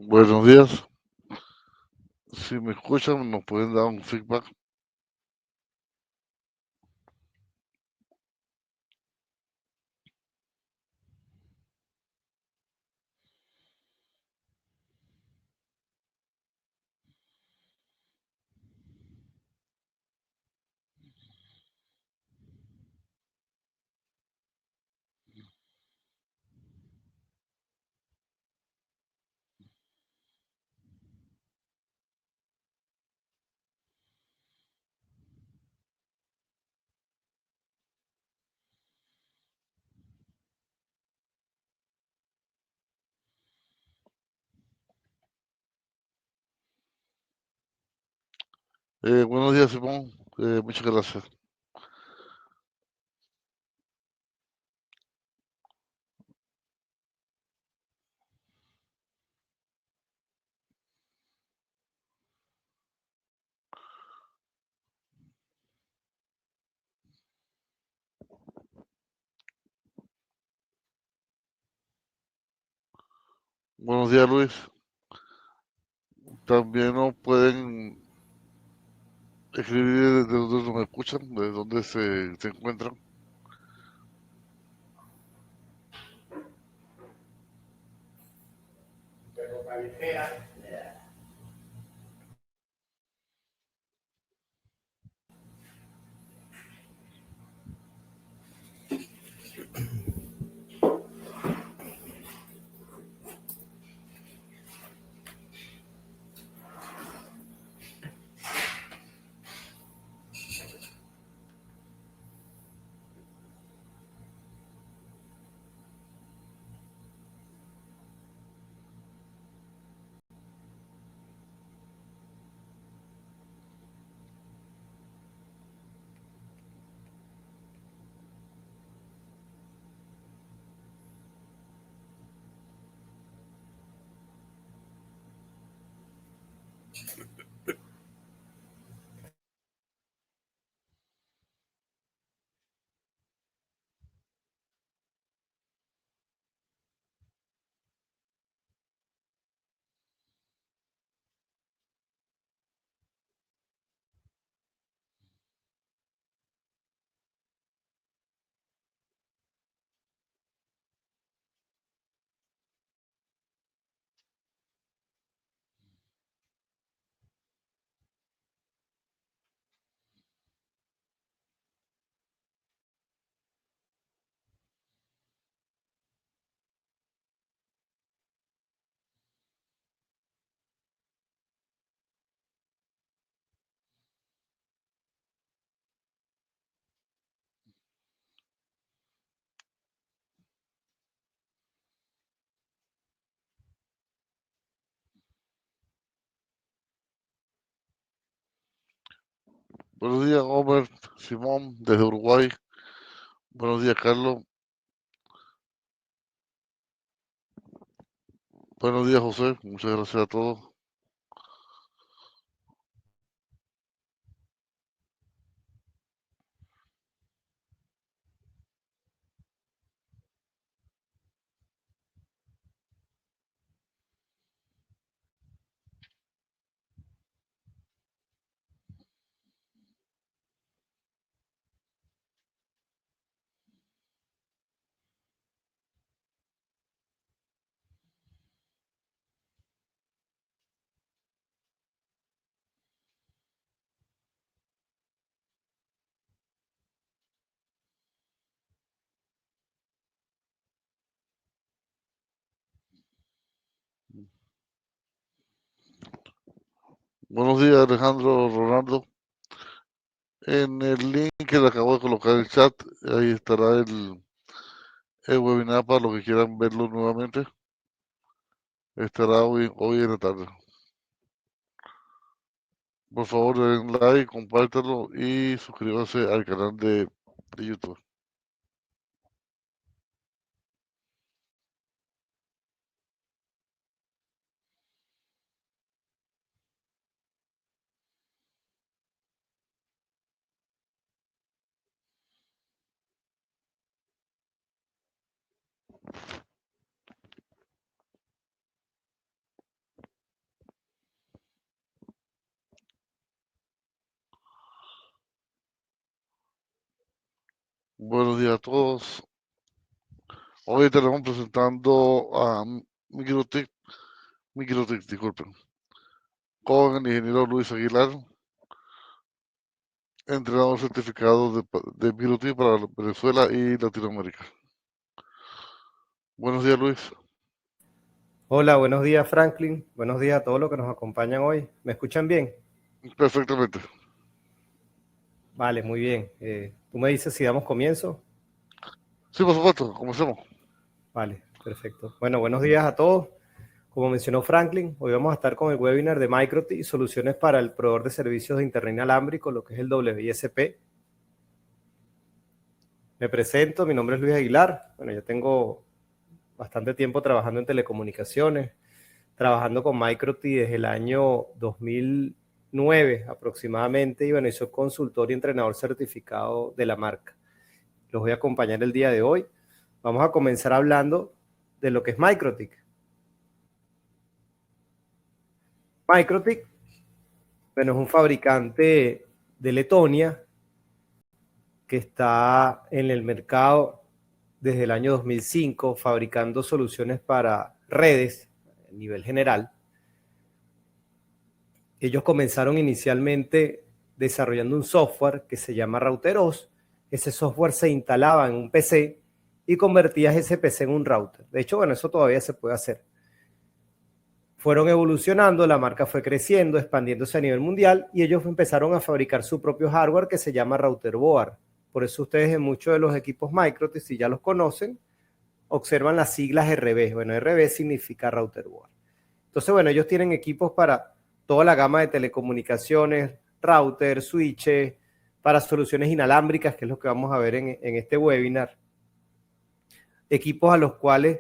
Buenos días. Si me escuchan, nos pueden dar un feedback. Buenos días, Simón. Muchas gracias. Buenos días, Luis. También nos pueden escribir desde donde nos escuchan, de dónde se encuentran. Buenos días, Homer, Simón, desde Uruguay. Buenos días, Carlos. Buenos días, José. Muchas gracias a todos. Buenos días, Alejandro, Ronaldo. En el link que le acabo de colocar en el chat, ahí estará el webinar para los que quieran verlo nuevamente. Estará hoy en la tarde. Por favor, den like, compártanlo y suscríbanse al canal de YouTube. Buenos días a todos. Hoy estaremos presentando a Microtech, disculpen, con el ingeniero Luis Aguilar, entrenador certificado de Microtech para Venezuela y Latinoamérica. Buenos días, Luis. Hola, buenos días Franklin, buenos días a todos los que nos acompañan hoy. ¿Me escuchan bien? Perfectamente. Vale, muy bien. ¿Tú me dices si damos comienzo? Sí, por supuesto, comencemos. Vale, perfecto. Bueno, buenos días a todos. Como mencionó Franklin, hoy vamos a estar con el webinar de MicroT, soluciones para el proveedor de servicios de Internet inalámbrico, lo que es el WISP. Me presento, mi nombre es Luis Aguilar. Bueno, yo tengo bastante tiempo trabajando en telecomunicaciones, trabajando con MicroT desde el año 2009 aproximadamente, y bueno, soy consultor y entrenador certificado de la marca. Los voy a acompañar el día de hoy. Vamos a comenzar hablando de lo que es MikroTik. MikroTik, bueno, es un fabricante de Letonia que está en el mercado desde el año 2005 fabricando soluciones para redes a nivel general. Ellos comenzaron inicialmente desarrollando un software que se llama Routeros. Ese software se instalaba en un PC y convertías ese PC en un router. De hecho, bueno, eso todavía se puede hacer. Fueron evolucionando, la marca fue creciendo, expandiéndose a nivel mundial y ellos empezaron a fabricar su propio hardware que se llama Router Board. Por eso ustedes en muchos de los equipos MikroTik, si ya los conocen, observan las siglas RB. Bueno, RB significa Router Board. Entonces, bueno, ellos tienen equipos para toda la gama de telecomunicaciones, router, switches, para soluciones inalámbricas, que es lo que vamos a ver en este webinar. Equipos a los cuales,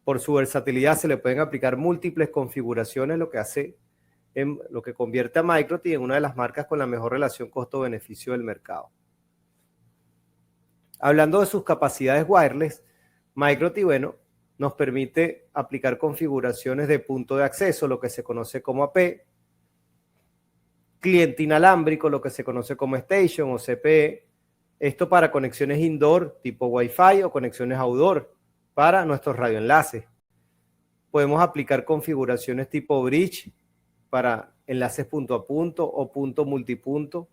por su versatilidad, se le pueden aplicar múltiples configuraciones, lo que convierte a MikroTik en una de las marcas con la mejor relación costo-beneficio del mercado. Hablando de sus capacidades wireless, MikroTik, bueno, nos permite aplicar configuraciones de punto de acceso, lo que se conoce como AP, cliente inalámbrico, lo que se conoce como Station o CPE, esto para conexiones indoor tipo Wi-Fi o conexiones outdoor para nuestros radioenlaces. Podemos aplicar configuraciones tipo Bridge para enlaces punto a punto o punto multipunto.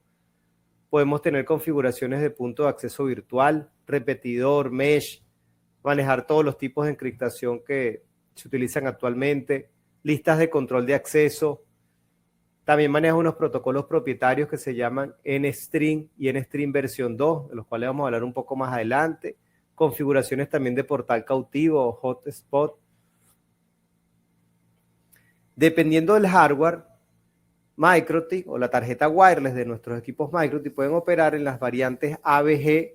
Podemos tener configuraciones de punto de acceso virtual, repetidor, mesh, manejar todos los tipos de encriptación que se utilizan actualmente, listas de control de acceso. También maneja unos protocolos propietarios que se llaman NStream y NStream versión 2, de los cuales vamos a hablar un poco más adelante. Configuraciones también de portal cautivo o hotspot. Dependiendo del hardware, MikroTik o la tarjeta wireless de nuestros equipos MikroTik pueden operar en las variantes ABG,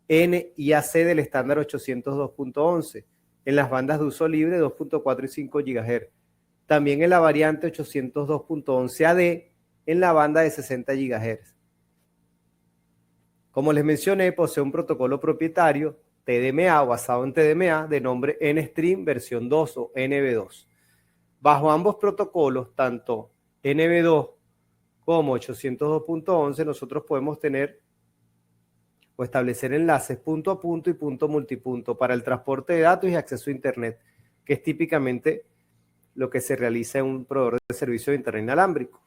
N y AC del estándar 802.11, en las bandas de uso libre 2.4 y 5 GHz. También en la variante 802.11 AD en la banda de 60 GHz. Como les mencioné, posee un protocolo propietario TDMA o basado en TDMA de nombre NStream versión 2 o NB2. Bajo ambos protocolos, tanto NB2 como 802.11, nosotros podemos tener o establecer enlaces punto a punto y punto multipunto para el transporte de datos y acceso a Internet, que es típicamente lo que se realiza en un proveedor de servicio de Internet inalámbrico.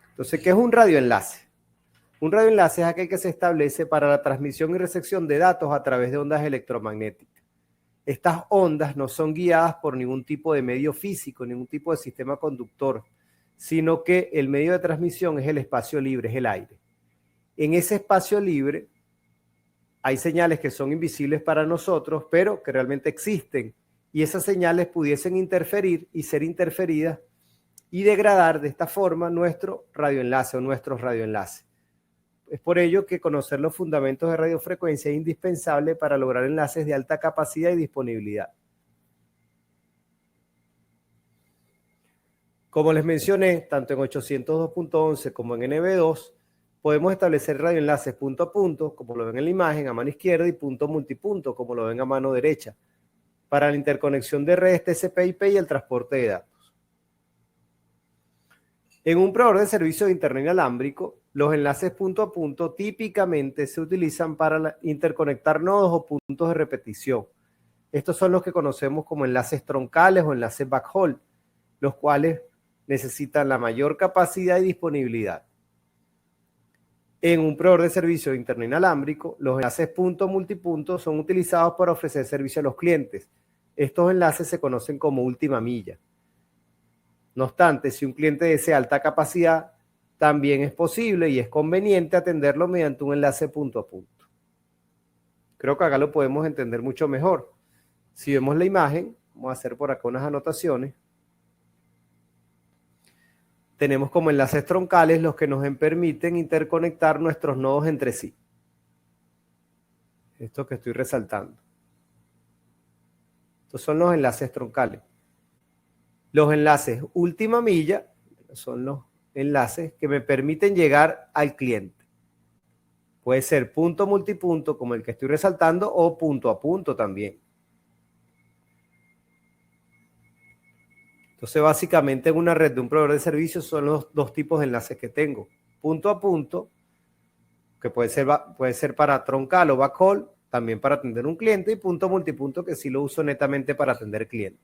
Entonces, ¿qué es un radioenlace? Un radioenlace es aquel que se establece para la transmisión y recepción de datos a través de ondas electromagnéticas. Estas ondas no son guiadas por ningún tipo de medio físico, ningún tipo de sistema conductor, sino que el medio de transmisión es el espacio libre, es el aire. En ese espacio libre hay señales que son invisibles para nosotros, pero que realmente existen, y esas señales pudiesen interferir y ser interferidas y degradar de esta forma nuestro radioenlace o nuestros radioenlaces. Es por ello que conocer los fundamentos de radiofrecuencia es indispensable para lograr enlaces de alta capacidad y disponibilidad. Como les mencioné, tanto en 802.11 como en NB2, podemos establecer radioenlaces punto a punto, como lo ven en la imagen, a mano izquierda, y punto multipunto, como lo ven a mano derecha, para la interconexión de redes TCP/IP y el transporte de datos. En un proveedor de servicio de Internet inalámbrico, Los enlaces punto a punto típicamente se utilizan para interconectar nodos o puntos de repetición. Estos son los que conocemos como enlaces troncales o enlaces backhaul, los cuales necesitan la mayor capacidad y disponibilidad. En un proveedor de servicio de internet inalámbrico, los enlaces punto multipunto son utilizados para ofrecer servicio a los clientes. Estos enlaces se conocen como última milla. No obstante, si un cliente desea alta capacidad, también es posible y es conveniente atenderlo mediante un enlace punto a punto. Creo que acá lo podemos entender mucho mejor. Si vemos la imagen, vamos a hacer por acá unas anotaciones. Tenemos como enlaces troncales los que nos permiten interconectar nuestros nodos entre sí. Esto que estoy resaltando. Estos son los enlaces troncales. Los enlaces última milla son los enlaces que me permiten llegar al cliente. Puede ser punto multipunto como el que estoy resaltando o punto a punto también. Entonces, básicamente en una red de un proveedor de servicios son los dos tipos de enlaces que tengo. Punto a punto, que puede ser para troncal o backhaul, también para atender un cliente, y punto multipunto, que sí lo uso netamente para atender clientes.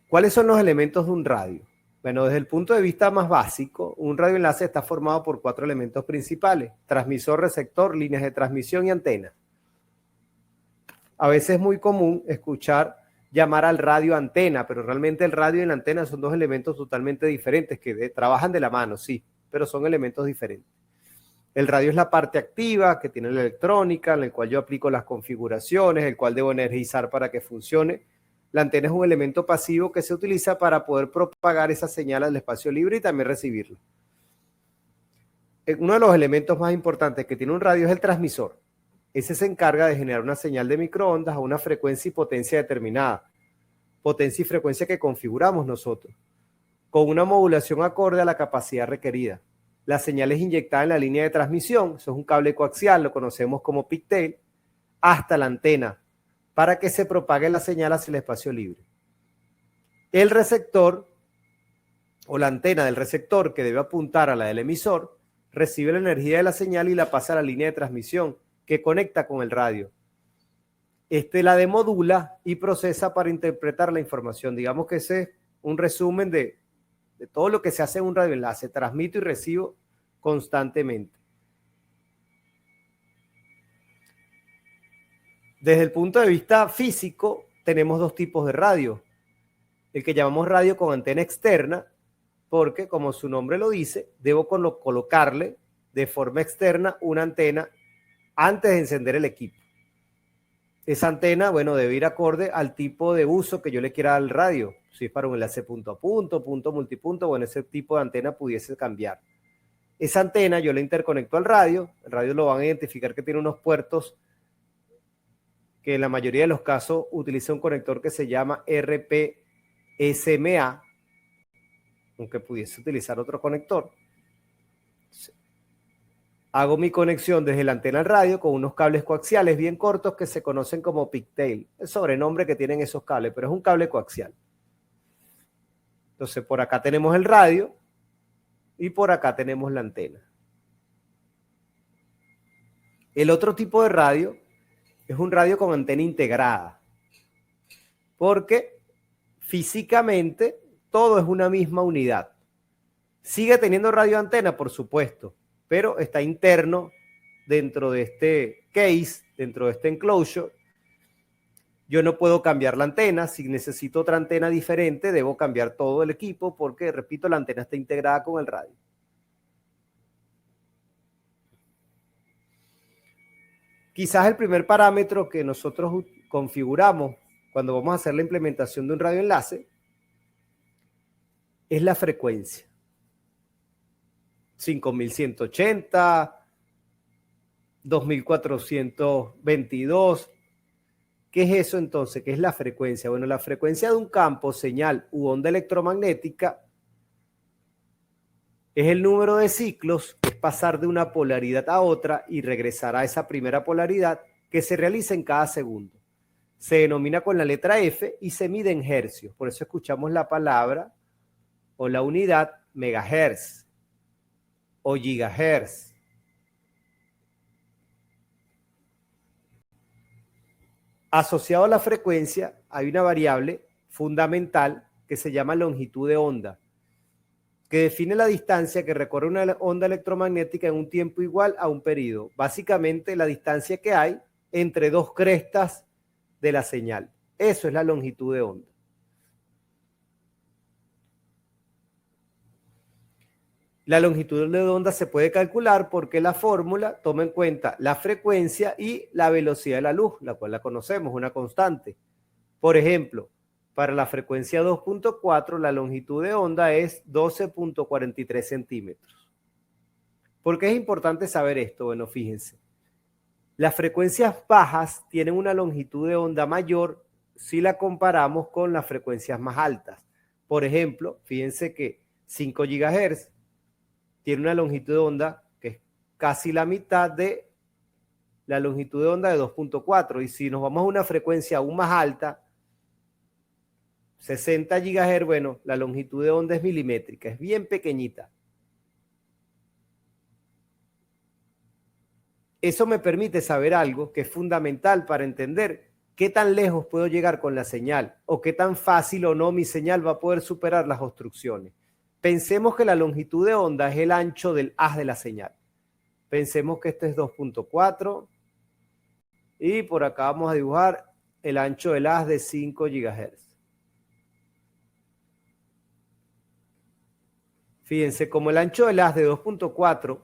¿Cuáles son los elementos de un radio? Bueno, desde el punto de vista más básico, un radioenlace está formado por 4 elementos principales: transmisor, receptor, líneas de transmisión y antena. A veces es muy común escuchar llamar al radio antena, pero realmente el radio y la antena son 2 elementos totalmente diferentes que trabajan de la mano, sí, pero son elementos diferentes. El radio es la parte activa que tiene la electrónica, en el cual yo aplico las configuraciones, el cual debo energizar para que funcione. La antena es un elemento pasivo que se utiliza para poder propagar esa señal al espacio libre y también recibirla. Uno de los elementos más importantes que tiene un radio es el transmisor. Ese se encarga de generar una señal de microondas a una frecuencia y potencia determinada. Potencia y frecuencia que configuramos nosotros, con una modulación acorde a la capacidad requerida. La señal es inyectada en la línea de transmisión, eso es un cable coaxial, lo conocemos como pigtail, hasta la antena, para que se propague la señal hacia el espacio libre. El receptor o la antena del receptor, que debe apuntar a la del emisor, recibe la energía de la señal y la pasa a la línea de transmisión que conecta con el radio. Este la demodula y procesa para interpretar la información. Digamos que ese es un resumen de todo lo que se hace en un radioenlace. Transmito y recibo constantemente. Desde el punto de vista físico, tenemos 2 tipos de radio. El que llamamos radio con antena externa, porque como su nombre lo dice, debo colocarle de forma externa una antena antes de encender el equipo. Esa antena, bueno, debe ir acorde al tipo de uso que yo le quiera al radio. Si es para un enlace punto a punto, punto multipunto, bueno, ese tipo de antena pudiese cambiar. Esa antena yo la interconecto al radio. El radio lo van a identificar que tiene unos puertos que en la mayoría de los casos utiliza un conector que se llama RP-SMA, aunque pudiese utilizar otro conector. Hago mi conexión desde la antena al radio con unos cables coaxiales bien cortos que se conocen como pigtail. El sobrenombre que tienen esos cables, pero es un cable coaxial. Entonces, por acá tenemos el radio y por acá tenemos la antena. El otro tipo de radio es un radio con antena integrada, porque físicamente todo es una misma unidad. Sigue teniendo radioantena, por supuesto, pero está interno dentro de este case, dentro de este enclosure. Yo no puedo cambiar la antena. Si necesito otra antena diferente, debo cambiar todo el equipo porque, repito, la antena está integrada con el radio. Quizás el primer parámetro que nosotros configuramos cuando vamos a hacer la implementación de un radioenlace es la frecuencia. 5180, 2422. ¿Qué es eso entonces? ¿Qué es la frecuencia? Bueno, la frecuencia de un campo, señal u onda electromagnética es el número de ciclos, que es pasar de una polaridad a otra y regresar a esa primera polaridad, que se realiza en cada segundo. Se denomina con la letra F y se mide en hercios. Por eso escuchamos la palabra o la unidad megahertz. o gigahertz. Asociado a la frecuencia hay una variable fundamental que se llama longitud de onda, que define la distancia que recorre una onda electromagnética en un tiempo igual a un periodo. Básicamente la distancia que hay entre dos crestas de la señal. Eso es la longitud de onda. La longitud de onda se puede calcular porque la fórmula toma en cuenta la frecuencia y la velocidad de la luz, la cual la conocemos, una constante. Por ejemplo, para la frecuencia 2.4, la longitud de onda es 12.43 centímetros. ¿Por qué es importante saber esto? Bueno, fíjense. Las frecuencias bajas tienen una longitud de onda mayor si la comparamos con las frecuencias más altas. Por ejemplo, fíjense que 5 GHz tiene una longitud de onda que es casi la mitad de la longitud de onda de 2.4. Y si nos vamos a una frecuencia aún más alta, 60 GHz, bueno, la longitud de onda es milimétrica, es bien pequeñita. Eso me permite saber algo que es fundamental para entender qué tan lejos puedo llegar con la señal o qué tan fácil o no mi señal va a poder superar las obstrucciones. Pensemos que la longitud de onda es el ancho del haz de la señal. Pensemos que este es 2.4 y por acá vamos a dibujar el ancho del haz de 5 GHz. Fíjense, como el ancho del haz de 2.4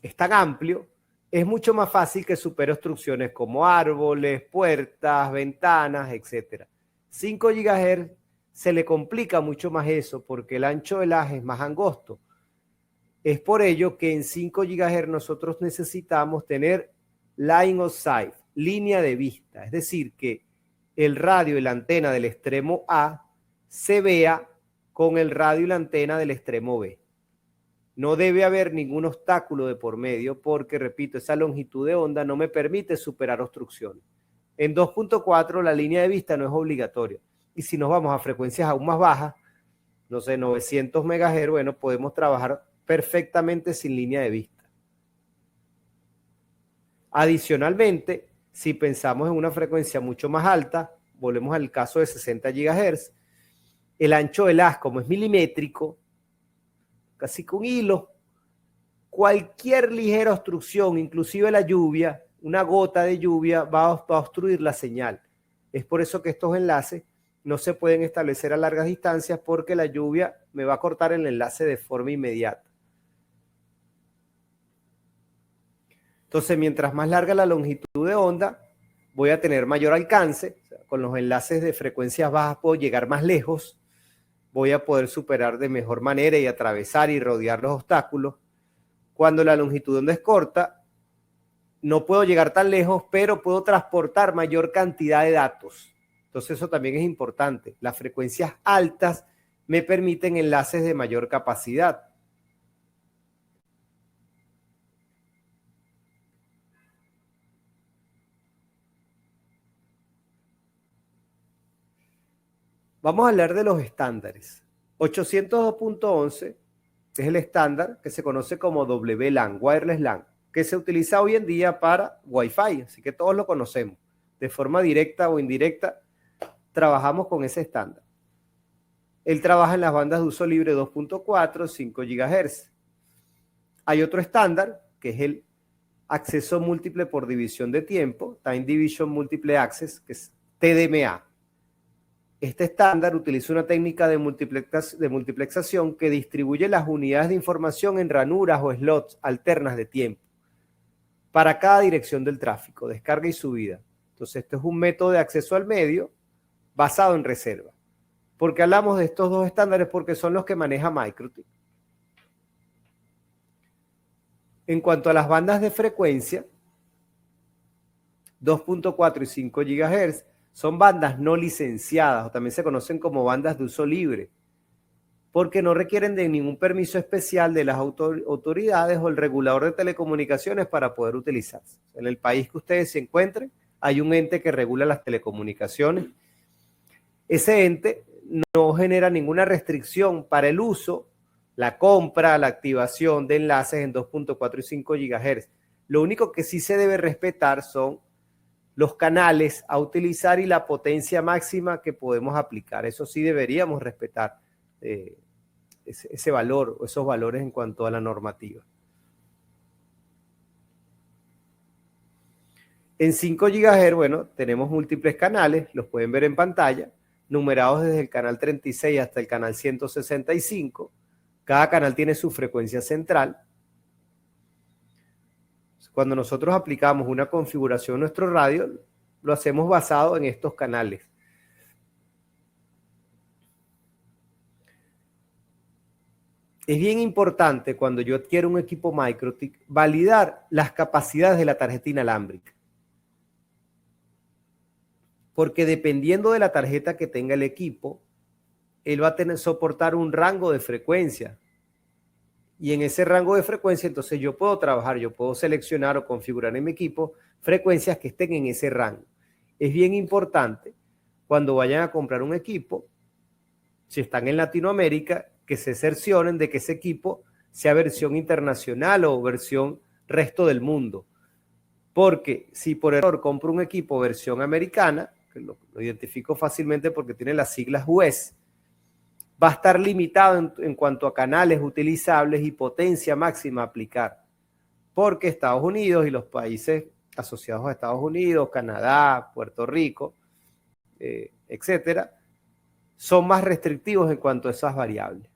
es tan amplio, es mucho más fácil que supere obstrucciones como árboles, puertas, ventanas, etc. 5 GHz se le complica mucho más eso porque el ancho del haz es más angosto. Es por ello que en 5 GHz nosotros necesitamos tener line of sight, línea de vista, es decir, que el radio y la antena del extremo A se vea con el radio y la antena del extremo B. No debe haber ningún obstáculo de por medio porque, repito, esa longitud de onda no me permite superar obstrucciones. En 2.4 la línea de vista no es obligatoria. Y si nos vamos a frecuencias aún más bajas, no sé, 900 MHz, bueno, podemos trabajar perfectamente sin línea de vista. Adicionalmente, si pensamos en una frecuencia mucho más alta, volvemos al caso de 60 GHz, el ancho del haz, como es milimétrico, casi con hilo, cualquier ligera obstrucción, inclusive la lluvia, una gota de lluvia va a obstruir la señal. Es por eso que estos enlaces no se pueden establecer a largas distancias porque la lluvia me va a cortar el enlace de forma inmediata. Entonces, mientras más larga la longitud de onda, voy a tener mayor alcance. O sea, con los enlaces de frecuencias bajas puedo llegar más lejos. Voy a poder superar de mejor manera y atravesar y rodear los obstáculos. Cuando la longitud de onda es corta, no puedo llegar tan lejos, pero puedo transportar mayor cantidad de datos. Entonces eso también es importante. Las frecuencias altas me permiten enlaces de mayor capacidad. Vamos a hablar de los estándares. 802.11 es el estándar que se conoce como WLAN, Wireless LAN, que se utiliza hoy en día para Wi-Fi, así que todos lo conocemos. De forma directa o indirecta, trabajamos con ese estándar. Él trabaja en las bandas de uso libre 2.4, 5 GHz. Hay otro estándar, que es el acceso múltiple por división de tiempo, Time Division Multiple Access, que es TDMA. Este estándar utiliza una técnica de multiplexación que distribuye las unidades de información en ranuras o slots alternas de tiempo para cada dirección del tráfico, descarga y subida. Entonces, esto es un método de acceso al medio basado en reserva. ¿Por qué hablamos de estos dos estándares? Porque son los que maneja MikroTik. En cuanto a las bandas de frecuencia, 2.4 y 5 GHz, son bandas no licenciadas o también se conocen como bandas de uso libre, porque no requieren de ningún permiso especial de las autoridades o el regulador de telecomunicaciones para poder utilizarse. En el país que ustedes se encuentren, hay un ente que regula las telecomunicaciones. Ese ente no genera ninguna restricción para el uso la compra, la activación de enlaces en 2.4 y 5 GHz. Lo único que sí se debe respetar son los canales a utilizar y la potencia máxima que podemos aplicar. Eso sí deberíamos respetar ese valor o esos valores en cuanto a la normativa. En 5 GHz, bueno, tenemos múltiples canales, los pueden ver en pantalla, numerados desde el canal 36 hasta el canal 165. Cada canal tiene su frecuencia central. Cuando nosotros aplicamos una configuración en nuestro radio, lo hacemos basado en estos canales. Es bien importante cuando yo adquiero un equipo MikroTik validar las capacidades de la tarjeta inalámbrica. Porque dependiendo de la tarjeta que tenga el equipo, él va a tener soportar un rango de frecuencia. Y en ese rango de frecuencia, entonces yo puedo trabajar, yo puedo seleccionar o configurar en mi equipo frecuencias que estén en ese rango. Es bien importante cuando vayan a comprar un equipo, si están en Latinoamérica, que se cercioren de que ese equipo sea versión internacional o versión resto del mundo. Porque si por error compro un equipo versión americana, que lo identifico fácilmente porque tiene las siglas US, va a estar limitado en cuanto a canales utilizables y potencia máxima a aplicar. Porque Estados Unidos y los países asociados a Estados Unidos, Canadá, Puerto Rico, etcétera, son más restrictivos en cuanto a esas variables.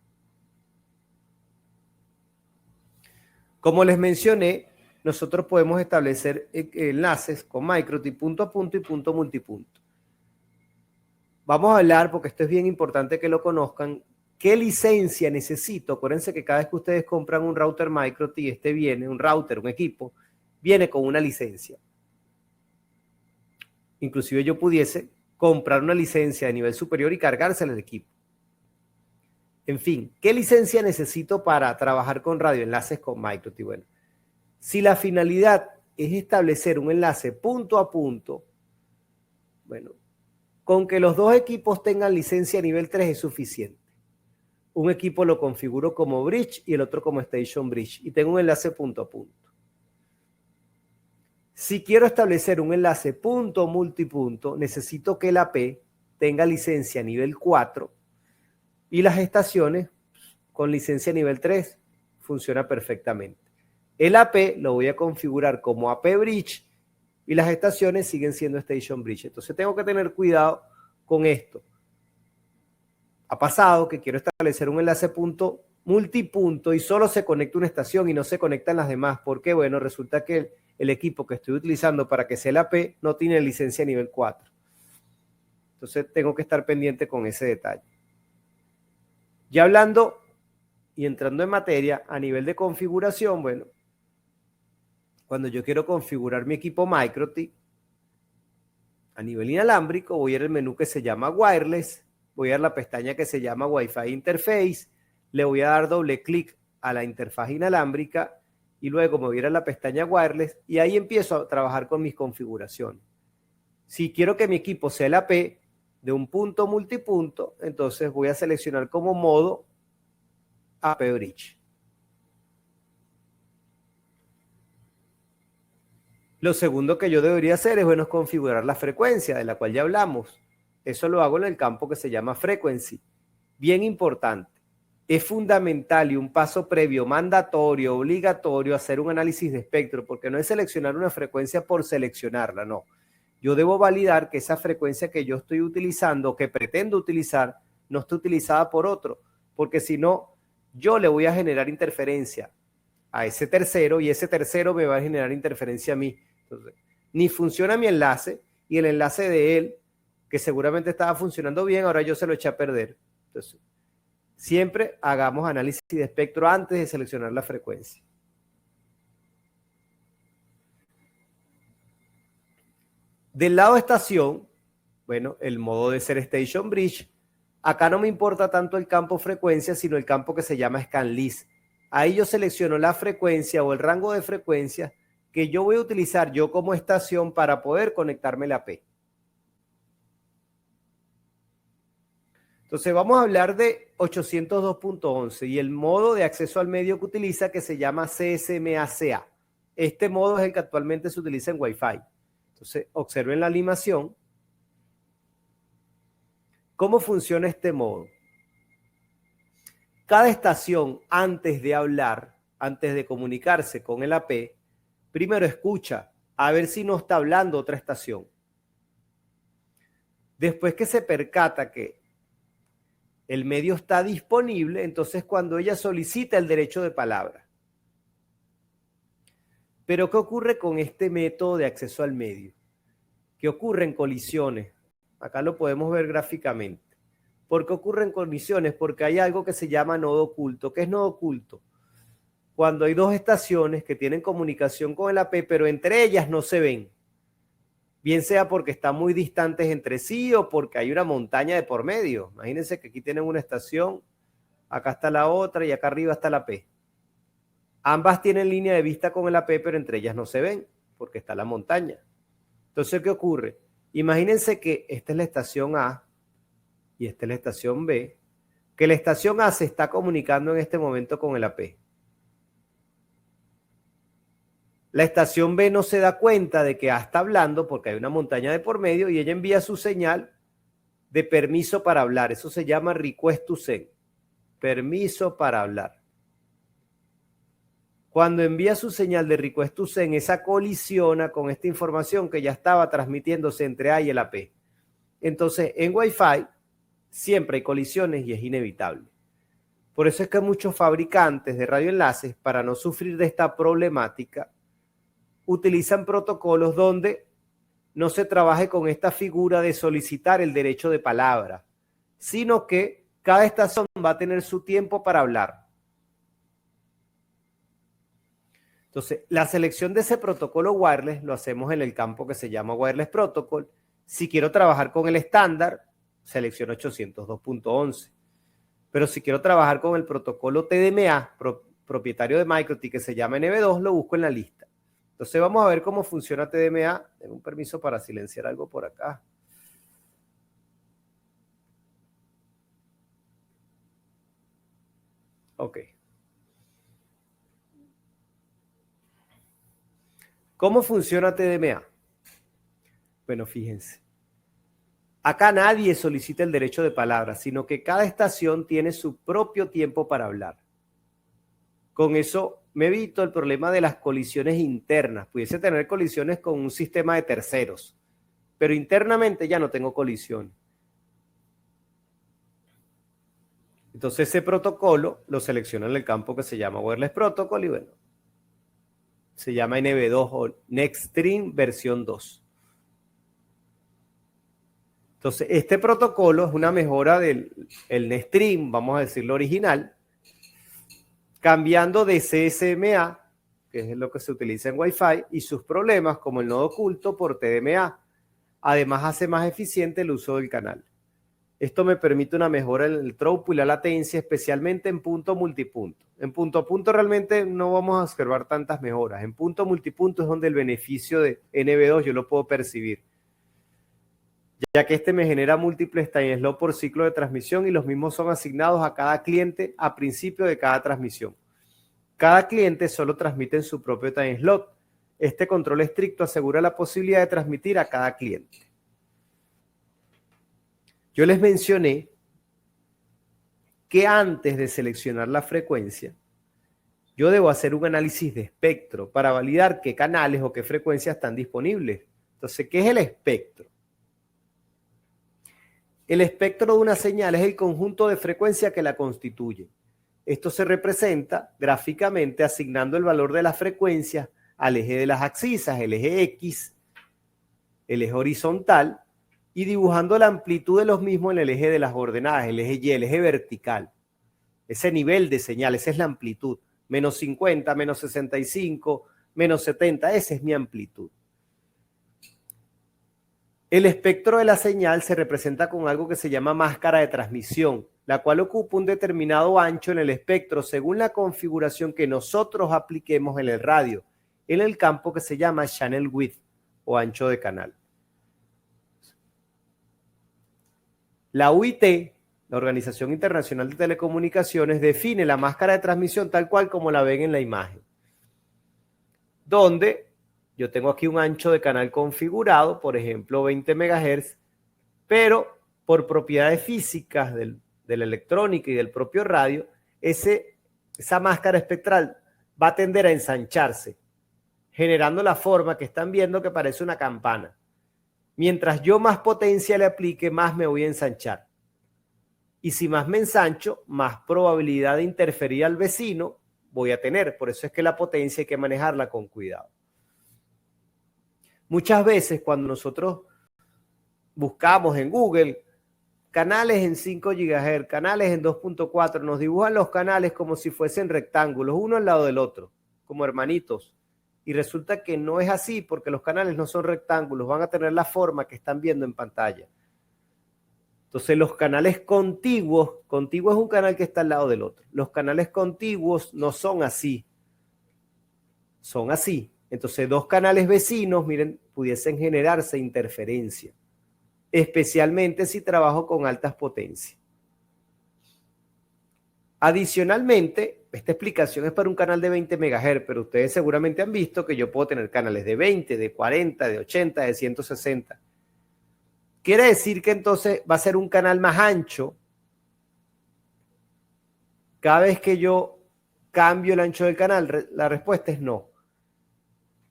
Como les mencioné, nosotros podemos establecer enlaces con MikroTik punto a punto y punto multipunto. Vamos a hablar, porque esto es bien importante que lo conozcan, qué licencia necesito. Acuérdense que cada vez que ustedes compran un router MikroTik, viene, un router, un equipo, viene con una licencia. Inclusive yo pudiese comprar una licencia de nivel superior y cargársela al equipo. En fin, ¿qué licencia necesito para trabajar con radioenlaces con MikroTik? Bueno, si la finalidad es establecer un enlace punto a punto, bueno, con que los dos equipos tengan licencia nivel 3 es suficiente. Un equipo lo configuro como bridge y el otro como station bridge y tengo un enlace punto a punto. Si quiero establecer un enlace punto multipunto, necesito que el AP tenga licencia nivel 4 y las estaciones con licencia nivel 3 funciona perfectamente. El AP lo voy a configurar como AP Bridge y las estaciones siguen siendo Station Bridge. Entonces tengo que tener cuidado con esto. Ha pasado que quiero establecer un enlace punto multipunto y solo se conecta una estación y no se conectan las demás. Porque, bueno, resulta que el equipo que estoy utilizando para que sea el AP no tiene licencia nivel 4. Entonces tengo que estar pendiente con ese detalle. Ya hablando y entrando en materia a nivel de configuración, bueno, cuando yo quiero configurar mi equipo MikroTik a nivel inalámbrico, voy a ir al menú que se llama Wireless, voy a la pestaña que se llama Wi-Fi Interface, le voy a dar doble clic a la interfaz inalámbrica y luego me voy a ir a la pestaña Wireless y ahí empiezo a trabajar con mis configuraciones. Si quiero que mi equipo sea el AP de un punto multipunto, entonces voy a seleccionar como modo AP Bridge. Lo segundo que yo debería hacer es, bueno, configurar la frecuencia de la cual ya hablamos. Eso lo hago en el campo que se llama Frequency. Bien importante. Es fundamental y un paso previo, mandatorio, obligatorio, hacer un análisis de espectro, porque no es seleccionar una frecuencia por seleccionarla, no. Yo debo validar que esa frecuencia que yo estoy utilizando, que pretendo utilizar, no está utilizada por otro, porque si no, yo le voy a generar interferencia a ese tercero y ese tercero me va a generar interferencia a mí. Entonces, ni funciona mi enlace y el enlace de él, que seguramente estaba funcionando bien, ahora yo se lo eché a perder. Entonces, siempre hagamos análisis de espectro antes de seleccionar la frecuencia. Del lado de estación, bueno, el modo de ser Station Bridge, acá no me importa tanto el campo frecuencia, sino el campo que se llama Scan List. Ahí yo selecciono la frecuencia o el rango de frecuencia que yo voy a utilizar yo como estación para poder conectarme a la AP. Entonces vamos a hablar de 802.11 y el modo de acceso al medio que utiliza que se llama CSMA-CA. Este modo es el que actualmente se utiliza en Wi-Fi. Entonces observen la animación. ¿Cómo funciona este modo? Cada estación antes de hablar, antes de comunicarse con el AP, primero escucha a ver si no está hablando otra estación. Después que se percata que el medio está disponible, entonces cuando ella solicita el derecho de palabra. Pero ¿qué ocurre con este método de acceso al medio? ¿Qué ocurre en colisiones? Acá lo podemos ver gráficamente. ¿Por qué ocurren colisiones? Porque hay algo que se llama nodo oculto. ¿Qué es nodo oculto? Cuando hay dos estaciones que tienen comunicación con el AP, pero entre ellas no se ven. Bien sea porque están muy distantes entre sí o porque hay una montaña de por medio. Imagínense que aquí tienen una estación, acá está la otra y acá arriba está la AP. Ambas tienen línea de vista con el AP, pero entre ellas no se ven porque está la montaña. Entonces, ¿qué ocurre? Imagínense que esta es la estación A y esta es la estación B, que la estación A se está comunicando en este momento con el AP. La estación B no se da cuenta de que A está hablando porque hay una montaña de por medio y ella envía su señal de permiso para hablar. Eso se llama request to send. Permiso para hablar. Cuando envía su señal de request to send, esa colisiona con esta información que ya estaba transmitiéndose entre A y el AP. Entonces, en Wi-Fi siempre hay colisiones y es inevitable. Por eso es que muchos fabricantes de radioenlaces, para no sufrir de esta problemática, utilizan protocolos donde no se trabaje con esta figura de solicitar el derecho de palabra, sino que cada estación va a tener su tiempo para hablar. Entonces, la selección de ese protocolo wireless lo hacemos en el campo que se llama Wireless Protocol. Si quiero trabajar con el estándar, selecciono 802.11. Pero si quiero trabajar con el protocolo TDMA, propietario de MikroTik, que se llama NB2, lo busco en la lista. Entonces vamos a ver cómo funciona TDMA. Tengo un permiso para silenciar algo por acá. Ok. ¿Cómo funciona TDMA? Bueno, fíjense. Acá nadie solicita el derecho de palabra, sino que cada estación tiene su propio tiempo para hablar. Con eso me evito el problema de las colisiones internas. Pudiese tener colisiones con un sistema de terceros, pero internamente ya no tengo colisión. Entonces ese protocolo lo selecciono en el campo que se llama Wireless Protocol y bueno, se llama NB2 o NextStream versión 2. Entonces este protocolo es una mejora del NextStream, vamos a decirlo original, cambiando de CSMA, que es lo que se utiliza en Wi-Fi, y sus problemas como el nodo oculto por TDMA. Además hace más eficiente el uso del canal. Esto me permite una mejora en el throughput y la latencia, especialmente en punto multipunto. En punto a punto realmente no vamos a observar tantas mejoras. En punto multipunto es donde el beneficio de NB2 yo lo puedo percibir, ya que este me genera múltiples time slot por ciclo de transmisión y los mismos son asignados a cada cliente a principio de cada transmisión. Cada cliente solo transmite en su propio time slot. Este control estricto asegura la posibilidad de transmitir a cada cliente. Yo les mencioné que antes de seleccionar la frecuencia, yo debo hacer un análisis de espectro para validar qué canales o qué frecuencias están disponibles. Entonces, ¿qué es el espectro? El espectro de una señal es el conjunto de frecuencia que la constituye. Esto se representa gráficamente asignando el valor de las frecuencias al eje de las abscisas, el eje X, el eje horizontal, y dibujando la amplitud de los mismos en el eje de las coordenadas, el eje Y, el eje vertical. Ese nivel de señal, esa es la amplitud. Menos 50, menos 65, menos 70, esa es mi amplitud. El espectro de la señal se representa con algo que se llama máscara de transmisión, la cual ocupa un determinado ancho en el espectro según la configuración que nosotros apliquemos en el radio, en el campo que se llama channel width o ancho de canal. La UIT la Organización Internacional de Telecomunicaciones define la máscara de transmisión tal cual como la ven en la imagen, donde yo tengo aquí un ancho de canal configurado, por ejemplo 20 MHz, pero por propiedades físicas de la electrónica y del propio radio, esa máscara espectral va a tender a ensancharse, generando la forma que están viendo que parece una campana. Mientras yo más potencia le aplique, más me voy a ensanchar. Y si más me ensancho, más probabilidad de interferir al vecino voy a tener. Por eso es que la potencia hay que manejarla con cuidado. Muchas veces cuando nosotros buscamos en Google canales en 5 GHz, canales en 2.4, nos dibujan los canales como si fuesen rectángulos, uno al lado del otro, como hermanitos. Y resulta que no es así porque los canales no son rectángulos, van a tener la forma que están viendo en pantalla. Entonces los canales contiguos es un canal que está al lado del otro. Los canales contiguos no son así, son así. Entonces 2 canales vecinos, miren, pudiesen generarse interferencia, especialmente si trabajo con altas potencias. Adicionalmente, esta explicación es para un canal de 20 MHz, pero ustedes seguramente han visto que yo puedo tener canales de 20, de 40, de 80, de 160. Quiere decir que entonces va a ser un canal más ancho cada vez que yo cambio el ancho del canal. La respuesta es no.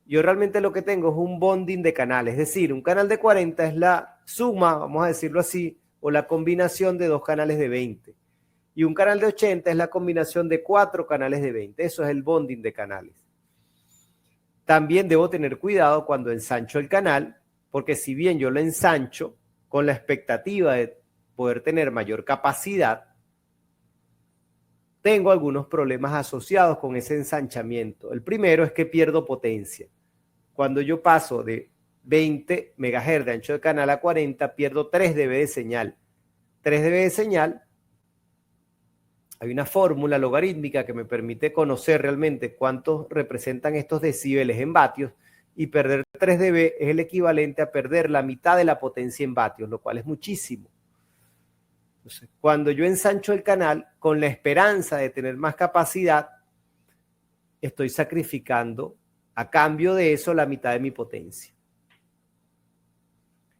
Yo realmente lo que tengo es un bonding de canales, es decir, un canal de 40 es la suma, vamos a decirlo así, o la combinación de 2 canales de 20. Y un canal de 80 es la combinación de 4 canales de 20. Eso es el bonding de canales. También debo tener cuidado cuando ensancho el canal, porque si bien yo lo ensancho con la expectativa de poder tener mayor capacidad, tengo algunos problemas asociados con ese ensanchamiento. El primero es que pierdo potencia. Cuando yo paso de 20 MHz de ancho de canal a 40, pierdo 3 dB de señal. 3 dB de señal, hay una fórmula logarítmica que me permite conocer realmente cuántos representan estos decibeles en vatios, y perder 3 dB es el equivalente a perder la mitad de la potencia en vatios, lo cual es muchísimo. Entonces, cuando yo ensancho el canal con la esperanza de tener más capacidad, estoy sacrificando a cambio de eso la mitad de mi potencia.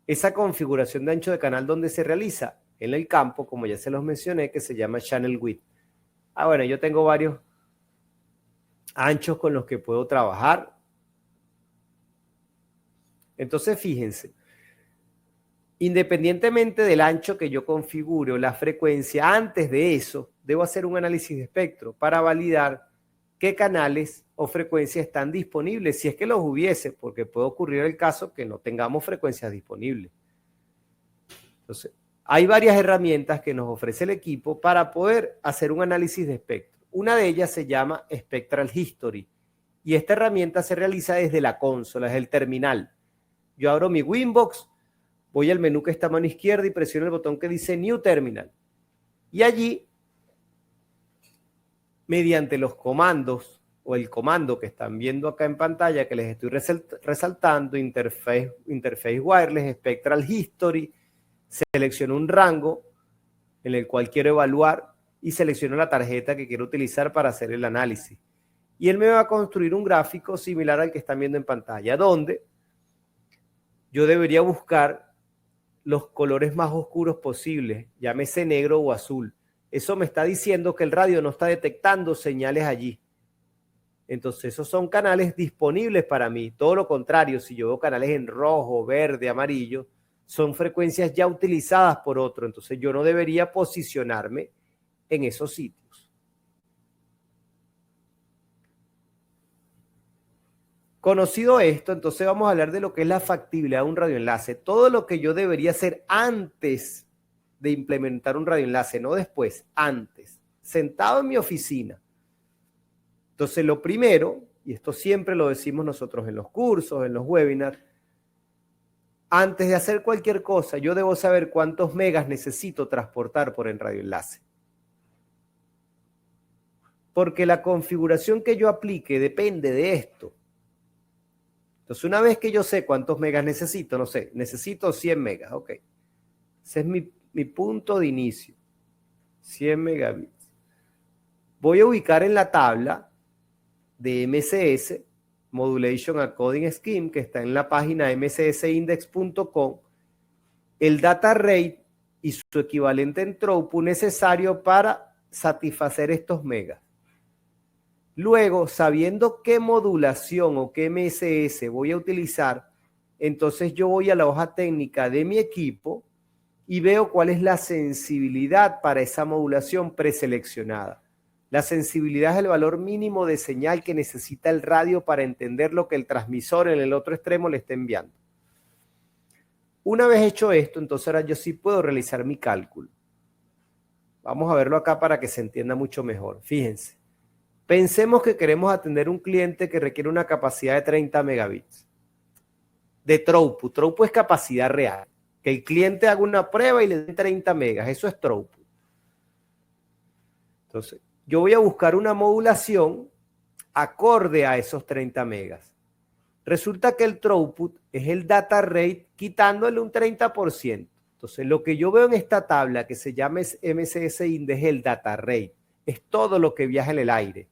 Esa configuración de ancho de canal, ¿dónde se realiza? En el campo, como ya se los mencioné, que se llama Channel Width. Bueno, yo tengo varios anchos con los que puedo trabajar. Entonces, fíjense, independientemente del ancho que yo configure o la frecuencia, antes de eso, debo hacer un análisis de espectro para validar qué canales o frecuencias están disponibles, si es que los hubiese, porque puede ocurrir el caso que no tengamos frecuencias disponibles. Entonces, hay varias herramientas que nos ofrece el equipo para poder hacer un análisis de espectro. Una de ellas se llama Spectral History, y esta herramienta se realiza desde la consola, desde el terminal. Yo abro mi Winbox, voy al menú que está a mano izquierda y presiono el botón que dice New Terminal. Y allí, mediante los comandos o el comando que están viendo acá en pantalla, que les estoy resaltando, Interface Wireless, Spectral History, selecciono un rango en el cual quiero evaluar y selecciono la tarjeta que quiero utilizar para hacer el análisis. Y él me va a construir un gráfico similar al que están viendo en pantalla, donde yo debería buscar los colores más oscuros posibles, llámese negro o azul. Eso me está diciendo que el radio no está detectando señales allí. Entonces, esos son canales disponibles para mí. Todo lo contrario, si yo veo canales en rojo, verde, amarillo, son frecuencias ya utilizadas por otro. Entonces, yo no debería posicionarme en esos sitios. Conocido esto, entonces vamos a hablar de lo que es la factibilidad de un radioenlace. Todo lo que yo debería hacer antes de implementar un radioenlace, no después, antes, sentado en mi oficina. Entonces, lo primero, y esto siempre lo decimos nosotros en los cursos, en los webinars, antes de hacer cualquier cosa, yo debo saber cuántos megas necesito transportar por el radioenlace. Porque la configuración que yo aplique depende de esto. Entonces, una vez que yo sé cuántos megas necesito, no sé, necesito 100 megas, ok. Ese es mi punto de inicio. 100 megabits. Voy a ubicar en la tabla de MCS, Modulation and Coding Scheme, que está en la página mcsindex.com, el data rate y su equivalente en throughput necesario para satisfacer estos megas. Luego, sabiendo qué modulación o qué MSS voy a utilizar, entonces yo voy a la hoja técnica de mi equipo y veo cuál es la sensibilidad para esa modulación preseleccionada. La sensibilidad es el valor mínimo de señal que necesita el radio para entender lo que el transmisor en el otro extremo le está enviando. Una vez hecho esto, entonces ahora yo sí puedo realizar mi cálculo. Vamos a verlo acá para que se entienda mucho mejor. Fíjense. Pensemos que queremos atender un cliente que requiere una capacidad de 30 megabits de throughput. Throughput es capacidad real. Que el cliente haga una prueba y le den 30 megas. Eso es throughput. Entonces, yo voy a buscar una modulación acorde a esos 30 megas. Resulta que el throughput es el data rate quitándole un 30%. Entonces, lo que yo veo en esta tabla que se llama MCS Index es el data rate. Es todo lo que viaja en el aire.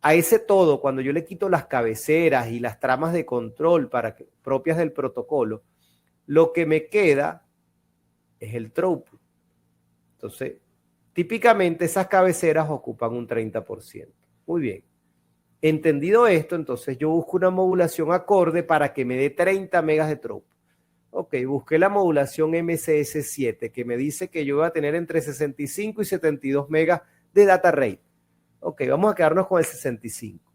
A ese todo, cuando yo le quito las cabeceras y las tramas de control propias del protocolo, lo que me queda es el throughput. Entonces, típicamente esas cabeceras ocupan un 30%. Muy bien. Entendido esto, entonces yo busco una modulación acorde para que me dé 30 megas de throughput. Ok, busqué la modulación MCS7 que me dice que yo voy a tener entre 65 y 72 megas de data rate. Ok, vamos a quedarnos con el 65.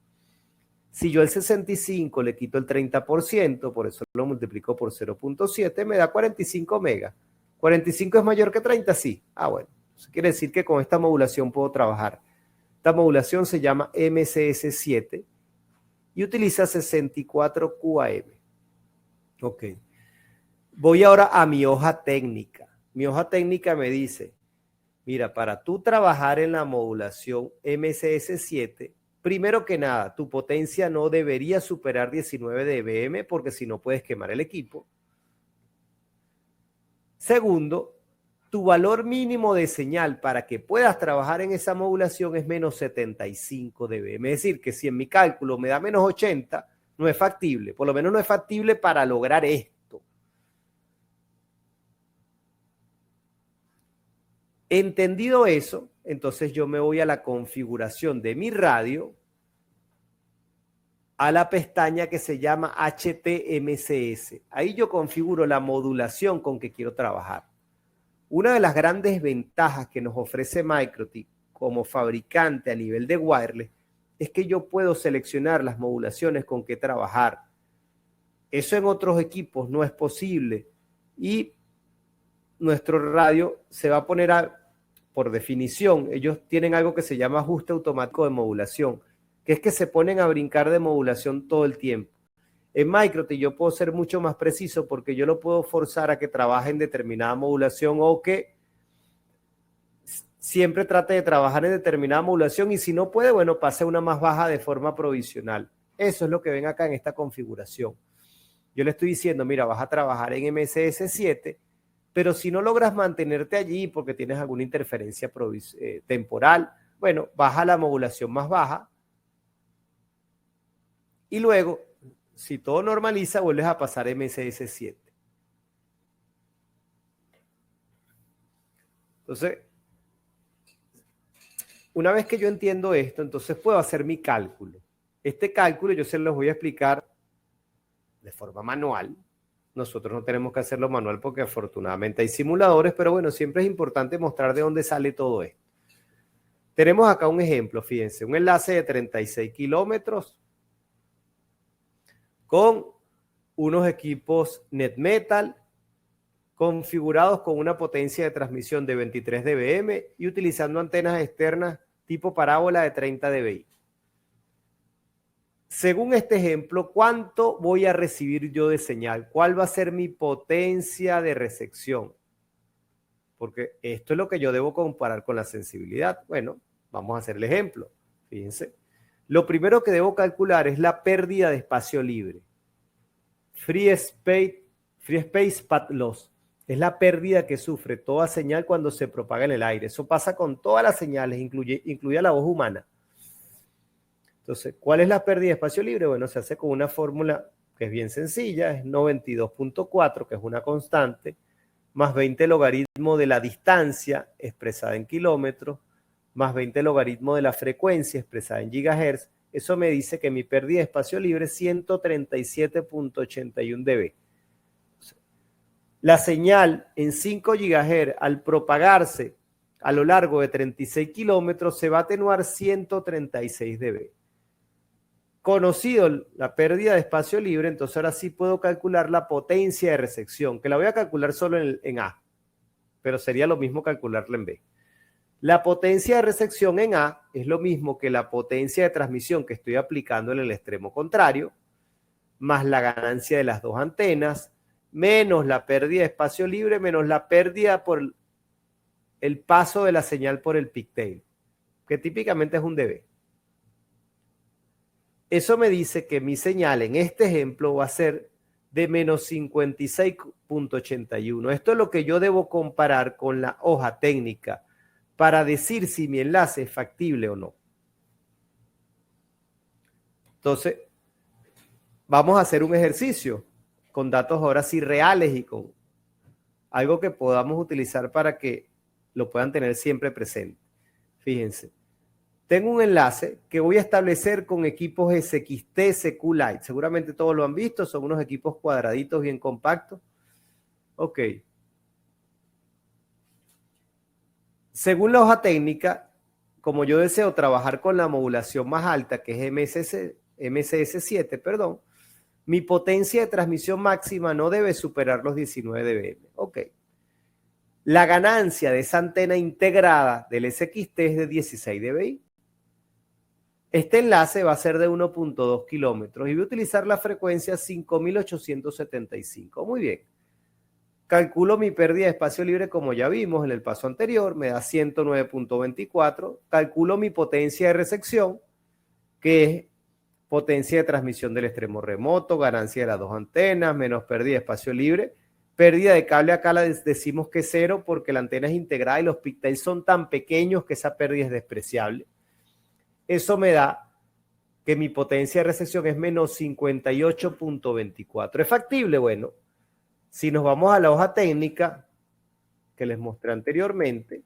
Si yo el 65 le quito el 30%, por eso lo multiplico por 0.7, me da 45 megas. ¿45 es mayor que 30? Sí. Ah, bueno. Eso quiere decir que con esta modulación puedo trabajar. Esta modulación se llama MCS7 y utiliza 64 QAM. Ok. Voy ahora a mi hoja técnica. Mi hoja técnica me dice, mira, para tú trabajar en la modulación MCS7, primero que nada, tu potencia no debería superar 19 dBm porque si no puedes quemar el equipo. Segundo, tu valor mínimo de señal para que puedas trabajar en esa modulación es menos 75 dBm. Es decir, que si en mi cálculo me da menos 80, no es factible. Por lo menos no es factible para lograr esto. Entendido eso, entonces yo me voy a la configuración de mi radio, a la pestaña que se llama HTMCS. Ahí yo configuro la modulación con que quiero trabajar. Una de las grandes ventajas que nos ofrece Microtik como fabricante a nivel de wireless es que yo puedo seleccionar las modulaciones con que trabajar. Eso en otros equipos no es posible y nuestro radio se va a poner por definición, ellos tienen algo que se llama ajuste automático de modulación, que es que se ponen a brincar de modulación todo el tiempo. En Microtik yo puedo ser mucho más preciso porque yo lo puedo forzar a que trabaje en determinada modulación o que siempre trate de trabajar en determinada modulación y si no puede, bueno, pase a una más baja de forma provisional. Eso es lo que ven acá en esta configuración. Yo le estoy diciendo, mira, vas a trabajar en MCS7, pero si no logras mantenerte allí porque tienes alguna interferencia temporal, bueno, baja la modulación más baja y luego, si todo normaliza, vuelves a pasar MCS7. Entonces, una vez que yo entiendo esto, entonces puedo hacer mi cálculo. Este cálculo yo se los voy a explicar de forma manual. Nosotros no tenemos que hacerlo manual porque afortunadamente hay simuladores, pero bueno, siempre es importante mostrar de dónde sale todo esto. Tenemos acá un ejemplo, fíjense, un enlace de 36 kilómetros con unos equipos NetMetal configurados con una potencia de transmisión de 23 dBm y utilizando antenas externas tipo parábola de 30 dBi. Según este ejemplo, ¿cuánto voy a recibir yo de señal? ¿Cuál va a ser mi potencia de recepción? Porque esto es lo que yo debo comparar con la sensibilidad. Bueno, vamos a hacer el ejemplo. Fíjense. Lo primero que debo calcular es la pérdida de espacio libre. Free Space Path Loss. Es la pérdida que sufre toda señal cuando se propaga en el aire. Eso pasa con todas las señales, incluida la voz humana. Entonces, ¿cuál es la pérdida de espacio libre? Bueno, se hace con una fórmula que es bien sencilla, es 92.4, que es una constante, más 20 logaritmo de la distancia expresada en kilómetros, más 20 logaritmo de la frecuencia expresada en gigahertz. Eso me dice que mi pérdida de espacio libre es 137.81 dB. La señal en 5 GHz al propagarse a lo largo de 36 kilómetros se va a atenuar 136 dB. Conocido la pérdida de espacio libre, entonces ahora sí puedo calcular la potencia de recepción, que la voy a calcular solo en A, pero sería lo mismo calcularla en B. La potencia de recepción en A es lo mismo que la potencia de transmisión que estoy aplicando en el extremo contrario, más la ganancia de las dos antenas, menos la pérdida de espacio libre, menos la pérdida por el paso de la señal por el pigtail, que típicamente es un dB. Eso me dice que mi señal en este ejemplo va a ser de menos 56.81. Esto es lo que yo debo comparar con la hoja técnica para decir si mi enlace es factible o no. Entonces, vamos a hacer un ejercicio con datos ahora sí reales y con algo que podamos utilizar para que lo puedan tener siempre presente. Fíjense. Tengo un enlace que voy a establecer con equipos SXT CQ Lite. Seguramente todos lo han visto, son unos equipos cuadraditos bien compactos. Ok. Según la hoja técnica, como yo deseo trabajar con la modulación más alta, que es MCS7, perdón, mi potencia de transmisión máxima no debe superar los 19 dBm. Ok. La ganancia de esa antena integrada del SXT es de 16 dBi. Este enlace va a ser de 1.2 kilómetros y voy a utilizar la frecuencia 5875. Muy bien. Calculo mi pérdida de espacio libre como ya vimos en el paso anterior, me da 109.24. Calculo mi potencia de recepción, que es potencia de transmisión del extremo remoto, ganancia de las dos antenas, menos pérdida de espacio libre. Pérdida de cable acá la decimos que es 0 porque la antena es integrada y los pigtails son tan pequeños que esa pérdida es despreciable. Eso me da que mi potencia de recepción es menos 58.24. ¿Es factible? Bueno, si nos vamos a la hoja técnica que les mostré anteriormente,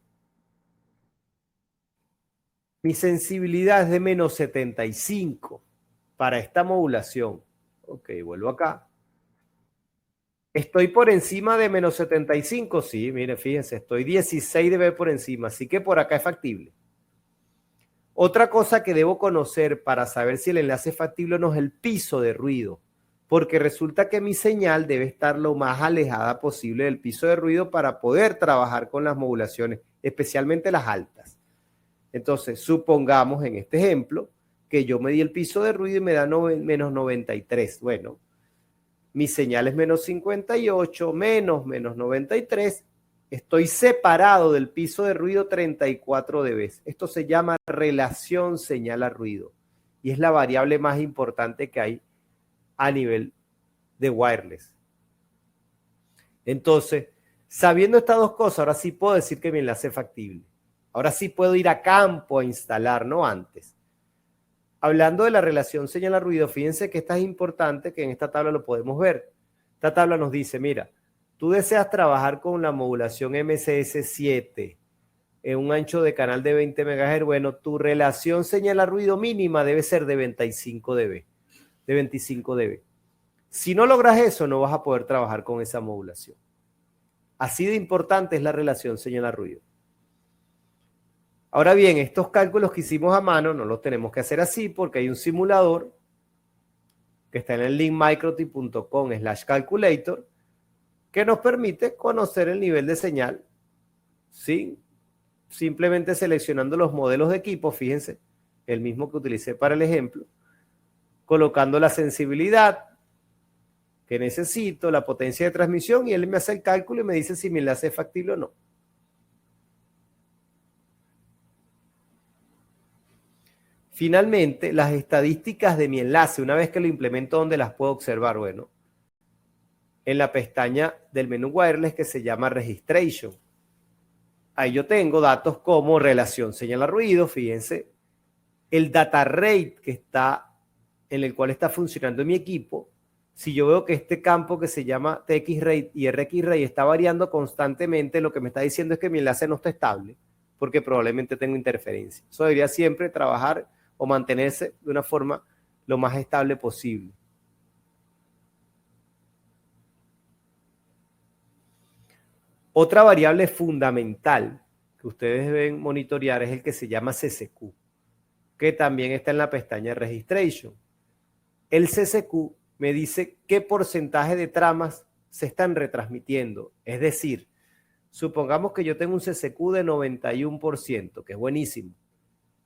mi sensibilidad es de menos 75 para esta modulación. Ok, vuelvo acá. ¿Estoy por encima de menos 75? Sí, mire, fíjense, estoy 16 dB por encima, así que por acá es factible. Otra cosa que debo conocer para saber si el enlace es factible o no es el piso de ruido, porque resulta que mi señal debe estar lo más alejada posible del piso de ruido para poder trabajar con las modulaciones, especialmente las altas. Entonces, supongamos en este ejemplo que yo medí el piso de ruido y me da menos 93. Bueno, mi señal es menos 58, menos 93. Estoy separado del piso de ruido 34 dB. Esto se llama relación señal a ruido y es la variable más importante que hay a nivel de wireless. Entonces, sabiendo estas dos cosas, ahora sí puedo decir que mi enlace es factible. Ahora sí puedo ir a campo a instalar, no antes. Hablando de la relación señal a ruido, fíjense que esta es importante, que en esta tabla lo podemos ver. Esta tabla nos dice, mira, tú deseas trabajar con la modulación MCS7 en un ancho de canal de 20 MHz. Bueno, tu relación señal a ruido mínima debe ser de 25 dB. De 25 dB. Si no logras eso, no vas a poder trabajar con esa modulación. Así de importante es la relación señal a ruido. Ahora bien, estos cálculos que hicimos a mano no los tenemos que hacer así porque hay un simulador que está en el link microtik.com/calculator que nos permite conocer el nivel de señal, ¿sí? Simplemente seleccionando los modelos de equipo, fíjense, el mismo que utilicé para el ejemplo, colocando la sensibilidad que necesito, la potencia de transmisión y él me hace el cálculo y me dice si mi enlace es factible o no. Finalmente, las estadísticas de mi enlace, una vez que lo implemento, ¿dónde las puedo observar? Bueno, en la pestaña del menú wireless que se llama Registration. Ahí yo tengo datos como relación señal a ruido, fíjense, el data rate que está, en el cual está funcionando mi equipo. Si yo veo que este campo que se llama TX rate y RX rate está variando constantemente, lo que me está diciendo es que mi enlace no está estable, porque probablemente tengo interferencia. Eso debería siempre trabajar o mantenerse de una forma lo más estable posible. Otra variable fundamental que ustedes deben monitorear es el que se llama CCQ, que también está en la pestaña Registration. El CCQ me dice qué porcentaje de tramas se están retransmitiendo. Es decir, supongamos que yo tengo un CCQ de 91%, que es buenísimo.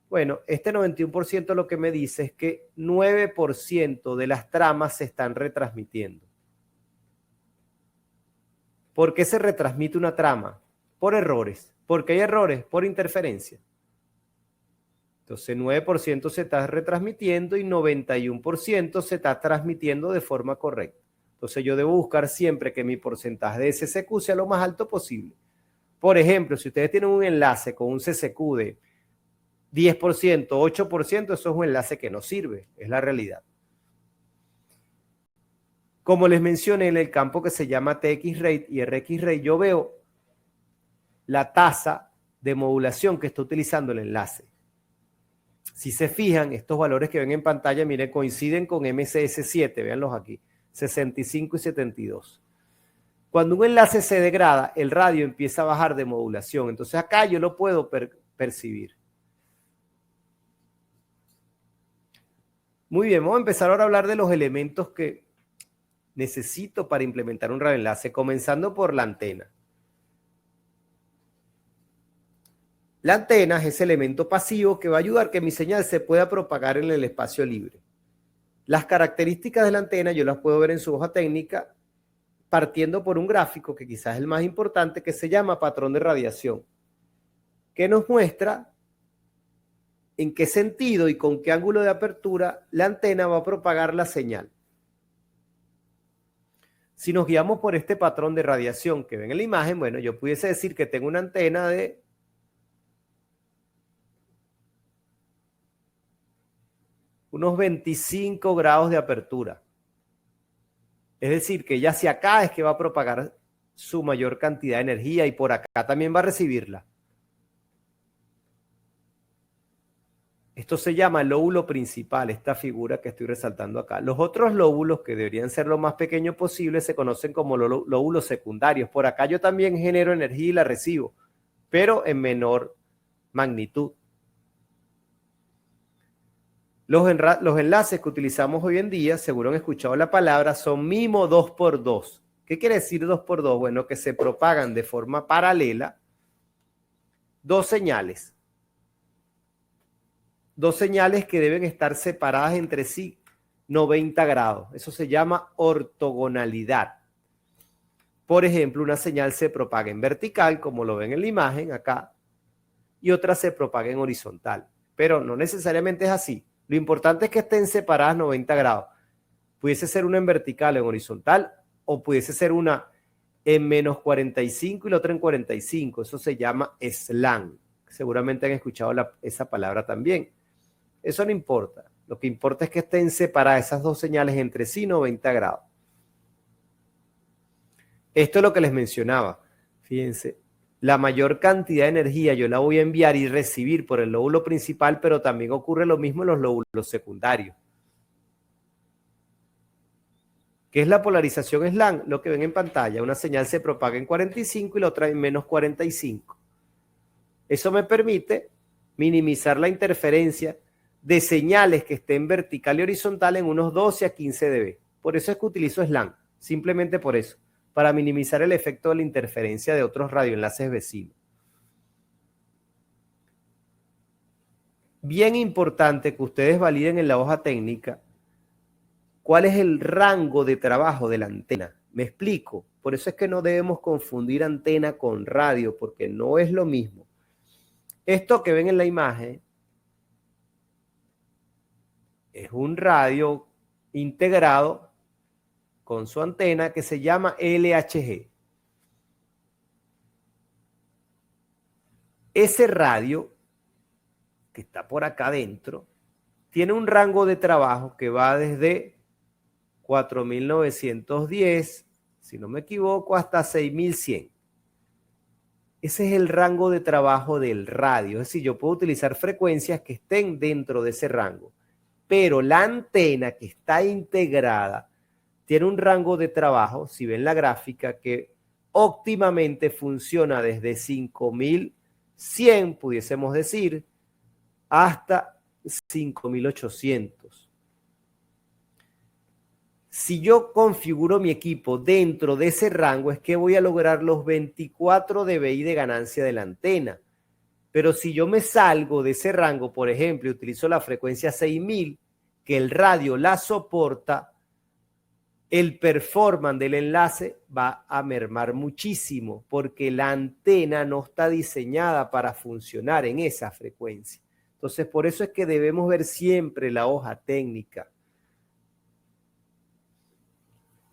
Bueno, este 91% lo que me dice es que 9% de las tramas se están retransmitiendo. ¿Por qué se retransmite una trama? Por errores. ¿Por qué hay errores? Por interferencia. Entonces 9% se está retransmitiendo y 91% se está transmitiendo de forma correcta. Entonces yo debo buscar siempre que mi porcentaje de CCQ sea lo más alto posible. Por ejemplo, si ustedes tienen un enlace con un CCQ de 10%, 8%, eso es un enlace que no sirve, es la realidad. Como les mencioné, en el campo que se llama TX rate y RX rate, yo veo la tasa de modulación que está utilizando el enlace. Si se fijan, estos valores que ven en pantalla, miren, coinciden con MCS7, véanlos aquí, 65 y 72. Cuando un enlace se degrada, el radio empieza a bajar de modulación. Entonces acá yo lo puedo percibir. Muy bien, vamos a empezar ahora a hablar de los elementos que necesito para implementar un radioenlace, comenzando por la antena. La antena es ese elemento pasivo que va a ayudar a que mi señal se pueda propagar en el espacio libre. Las características de la antena yo las puedo ver en su hoja técnica partiendo por un gráfico que quizás es el más importante, que se llama patrón de radiación, que nos muestra en qué sentido y con qué ángulo de apertura la antena va a propagar la señal. Si nos guiamos por este patrón de radiación que ven en la imagen, bueno, yo pudiese decir que tengo una antena de unos 25 grados de apertura. Es decir, que ya hacia acá es que va a propagar su mayor cantidad de energía y por acá también va a recibirla. Esto se llama el lóbulo principal, esta figura que estoy resaltando acá. Los otros lóbulos, que deberían ser lo más pequeños posible, se conocen como lóbulos secundarios. Por acá yo también genero energía y la recibo, pero en menor magnitud. Los enlaces que utilizamos hoy en día, seguro han escuchado la palabra, son MIMO 2x2. ¿Qué quiere decir 2x2? Bueno, que se propagan de forma paralela dos señales. Dos señales que deben estar separadas entre sí 90 grados. Eso se llama ortogonalidad. Por ejemplo, una señal se propaga en vertical, como lo ven en la imagen acá, y otra se propaga en horizontal. Pero no necesariamente es así. Lo importante es que estén separadas 90 grados. Pudiese ser una en vertical, en horizontal, o pudiese ser una en menos 45 y la otra en 45. Eso se llama slang. Seguramente han escuchado esa palabra también. Eso no importa. Lo que importa es que estén separadas esas dos señales entre sí 90 grados. Esto es lo que les mencionaba. Fíjense, la mayor cantidad de energía yo la voy a enviar y recibir por el lóbulo principal, pero también ocurre lo mismo en los lóbulos secundarios. ¿Qué es la polarización slang? Lo que ven en pantalla. Una señal se propaga en 45 y la otra en menos 45. Eso me permite minimizar la interferencia de señales que estén vertical y horizontal en unos 12 a 15 dB. Por eso es que utilizo slang, simplemente por eso, para minimizar el efecto de la interferencia de otros radioenlaces vecinos. Bien importante que ustedes validen en la hoja técnica cuál es el rango de trabajo de la antena. Me explico. Por eso es que no debemos confundir antena con radio, porque no es lo mismo. Esto que ven en la imagen es un radio integrado con su antena que se llama LHG. Ese radio que está por acá adentro tiene un rango de trabajo que va desde 4.910, si no me equivoco, hasta 6.100. Ese es el rango de trabajo del radio. Es decir, yo puedo utilizar frecuencias que estén dentro de ese rango. Pero la antena que está integrada tiene un rango de trabajo, si ven la gráfica, que óptimamente funciona desde 5.100, pudiésemos decir, hasta 5.800. Si yo configuro mi equipo dentro de ese rango, es que voy a lograr los 24 dBi de ganancia de la antena. Pero si yo me salgo de ese rango, por ejemplo, y utilizo la frecuencia 6.000, que el radio la soporta, el performance del enlace va a mermar muchísimo, porque la antena no está diseñada para funcionar en esa frecuencia. Entonces, por eso es que debemos ver siempre la hoja técnica.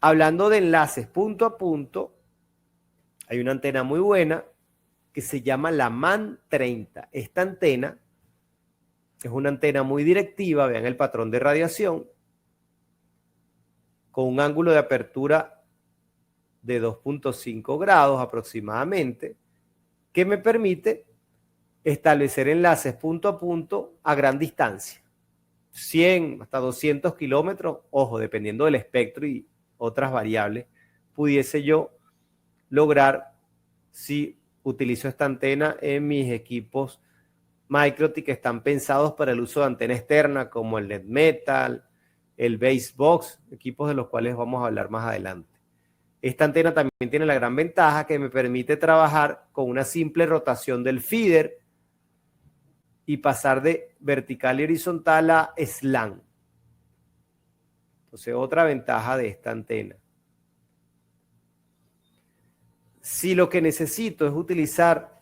Hablando de enlaces punto a punto, hay una antena muy buena que se llama la MAN 30. Esta antena es una antena muy directiva, vean el patrón de radiación, con un ángulo de apertura de 2.5 grados aproximadamente, que me permite establecer enlaces punto a punto a gran distancia. 100 hasta 200 kilómetros, ojo, dependiendo del espectro y otras variables, pudiese yo lograr si utilizo esta antena en mis equipos Microtik que están pensados para el uso de antena externa, como el NetMetal, el Basebox, equipos de los cuales vamos a hablar más adelante. Esta antena también tiene la gran ventaja que me permite trabajar con una simple rotación del feeder y pasar de vertical y horizontal a SLAM. Entonces, otra ventaja de esta antena. Si lo que necesito es utilizar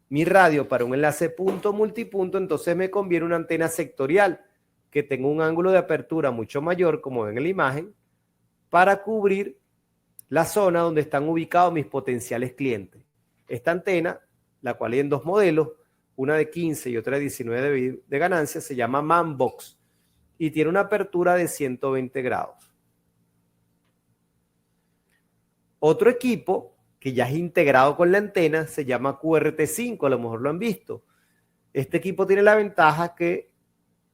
mi radio para un enlace punto multipunto, entonces me conviene una antena sectorial que tenga un ángulo de apertura mucho mayor, como ven en la imagen, para cubrir la zona donde están ubicados mis potenciales clientes. Esta antena, la cual hay en dos modelos, una de 15 y otra de 19 de ganancia, se llama ManBox y tiene una apertura de 120 grados. Otro equipo que ya es integrado con la antena se llama QRT5, a lo mejor lo han visto. Este equipo tiene la ventaja que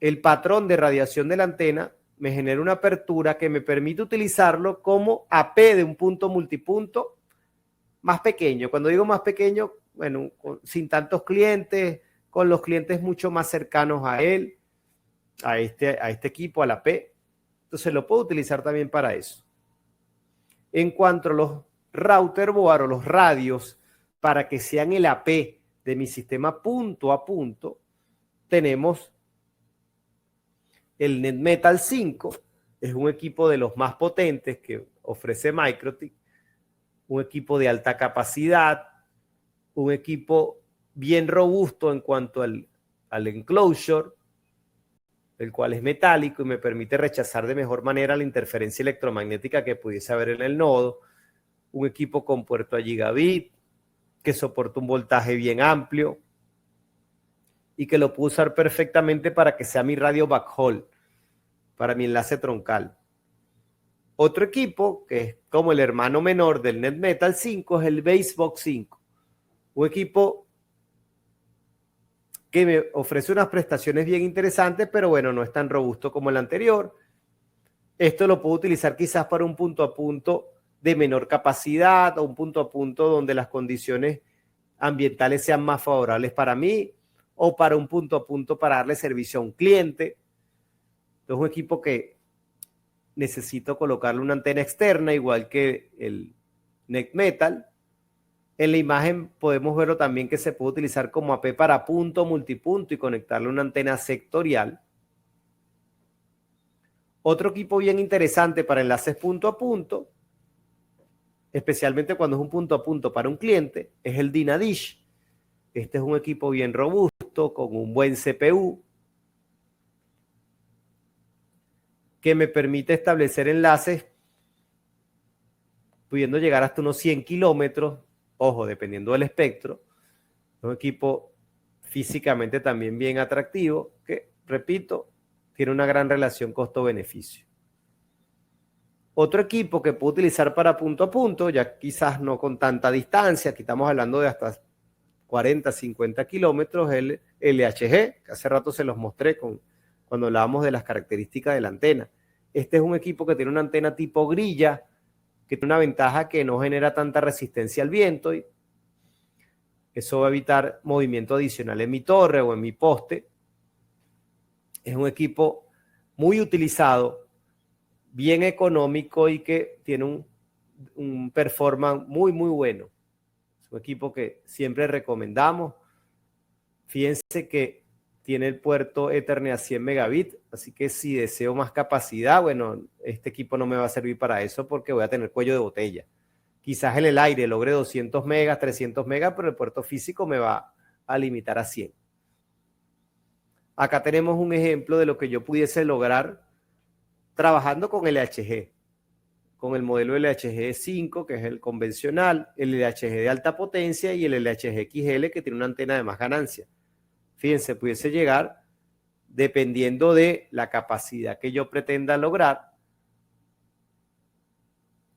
el patrón de radiación de la antena me genera una apertura que me permite utilizarlo como AP de un punto multipunto más pequeño. Cuando digo más pequeño, bueno, sin tantos clientes, con los clientes mucho más cercanos a él, a este equipo, al AP. Entonces lo puedo utilizar también para eso. En cuanto a los router board o los radios, para que sean el AP de mi sistema punto a punto, tenemos el NetMetal 5, es un equipo de los más potentes que ofrece Microtik, un equipo de alta capacidad, un equipo bien robusto en cuanto al enclosure, el cual es metálico y me permite rechazar de mejor manera la interferencia electromagnética que pudiese haber en el nodo, un equipo con puerto a gigabit, que soporta un voltaje bien amplio y que lo puedo usar perfectamente para que sea mi radio backhaul, para mi enlace troncal. Otro equipo, que es como el hermano menor del NetMetal 5, es el Basebox 5. Un equipo que me ofrece unas prestaciones bien interesantes, pero bueno, no es tan robusto como el anterior. Esto lo puedo utilizar quizás para un punto a punto de menor capacidad o un punto a punto donde las condiciones ambientales sean más favorables para mí o para un punto a punto para darle servicio a un cliente. Entonces, un equipo que necesito colocarle una antena externa, igual que el NetMetal. En la imagen podemos verlo también que se puede utilizar como AP para punto, multipunto y conectarle una antena sectorial. Otro equipo bien interesante para enlaces punto a punto, especialmente cuando es un punto a punto para un cliente, es el Dynadish. Este es un equipo bien robusto, con un buen CPU, que me permite establecer enlaces pudiendo llegar hasta unos 100 kilómetros, ojo, dependiendo del espectro. Es un equipo físicamente también bien atractivo, que, repito, tiene una gran relación costo-beneficio. Otro equipo que puedo utilizar para punto a punto, ya quizás no con tanta distancia, aquí estamos hablando de hasta 40, 50 kilómetros, el LHG, que hace rato se los mostré cuando hablábamos de las características de la antena. Este es un equipo que tiene una antena tipo grilla, que tiene una ventaja que no genera tanta resistencia al viento, y eso va a evitar movimiento adicional en mi torre o en mi poste. Es un equipo muy utilizado, bien económico y que tiene un performance muy, muy bueno. Es un equipo que siempre recomendamos. Fíjense que tiene el puerto Ethernet a 100 megabits, así que si deseo más capacidad, bueno, este equipo no me va a servir para eso porque voy a tener cuello de botella. Quizás en el aire logre 200 megas, 300 megas, pero el puerto físico me va a limitar a 100. Acá tenemos un ejemplo de lo que yo pudiese lograr trabajando con LHG, con el modelo LHG 5, que es el convencional, el LHG de alta potencia y el LHG XL, que tiene una antena de más ganancia. Fíjense, pudiese llegar, dependiendo de la capacidad que yo pretenda lograr,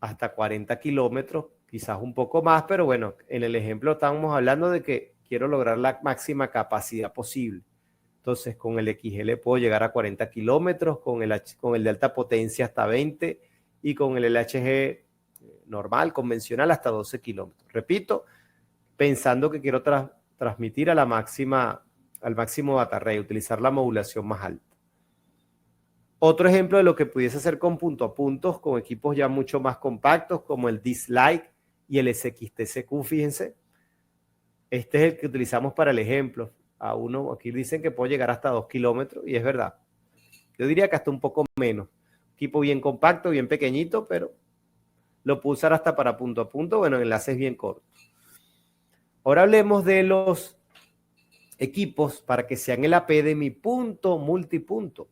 hasta 40 kilómetros, quizás un poco más, pero bueno, en el ejemplo estamos hablando de que quiero lograr la máxima capacidad posible. Entonces, con el XL puedo llegar a 40 kilómetros, con el de alta potencia hasta 20 y con el LHG normal, convencional, hasta 12 kilómetros. Repito, pensando que quiero transmitir al máximo data rate, utilizar la modulación más alta. Otro ejemplo de lo que pudiese hacer con punto a puntos, con equipos ya mucho más compactos, como el Dislike y el SXTCQ, fíjense. Este es el que utilizamos para el ejemplo. Aquí dicen que puede llegar hasta 2 kilómetros, y es verdad. Yo diría que hasta un poco menos. Equipo bien compacto, bien pequeñito, pero lo puedo usar hasta para punto a punto, bueno, enlaces bien cortos. Ahora hablemos de los equipos para que sean el AP de mi punto multipunto.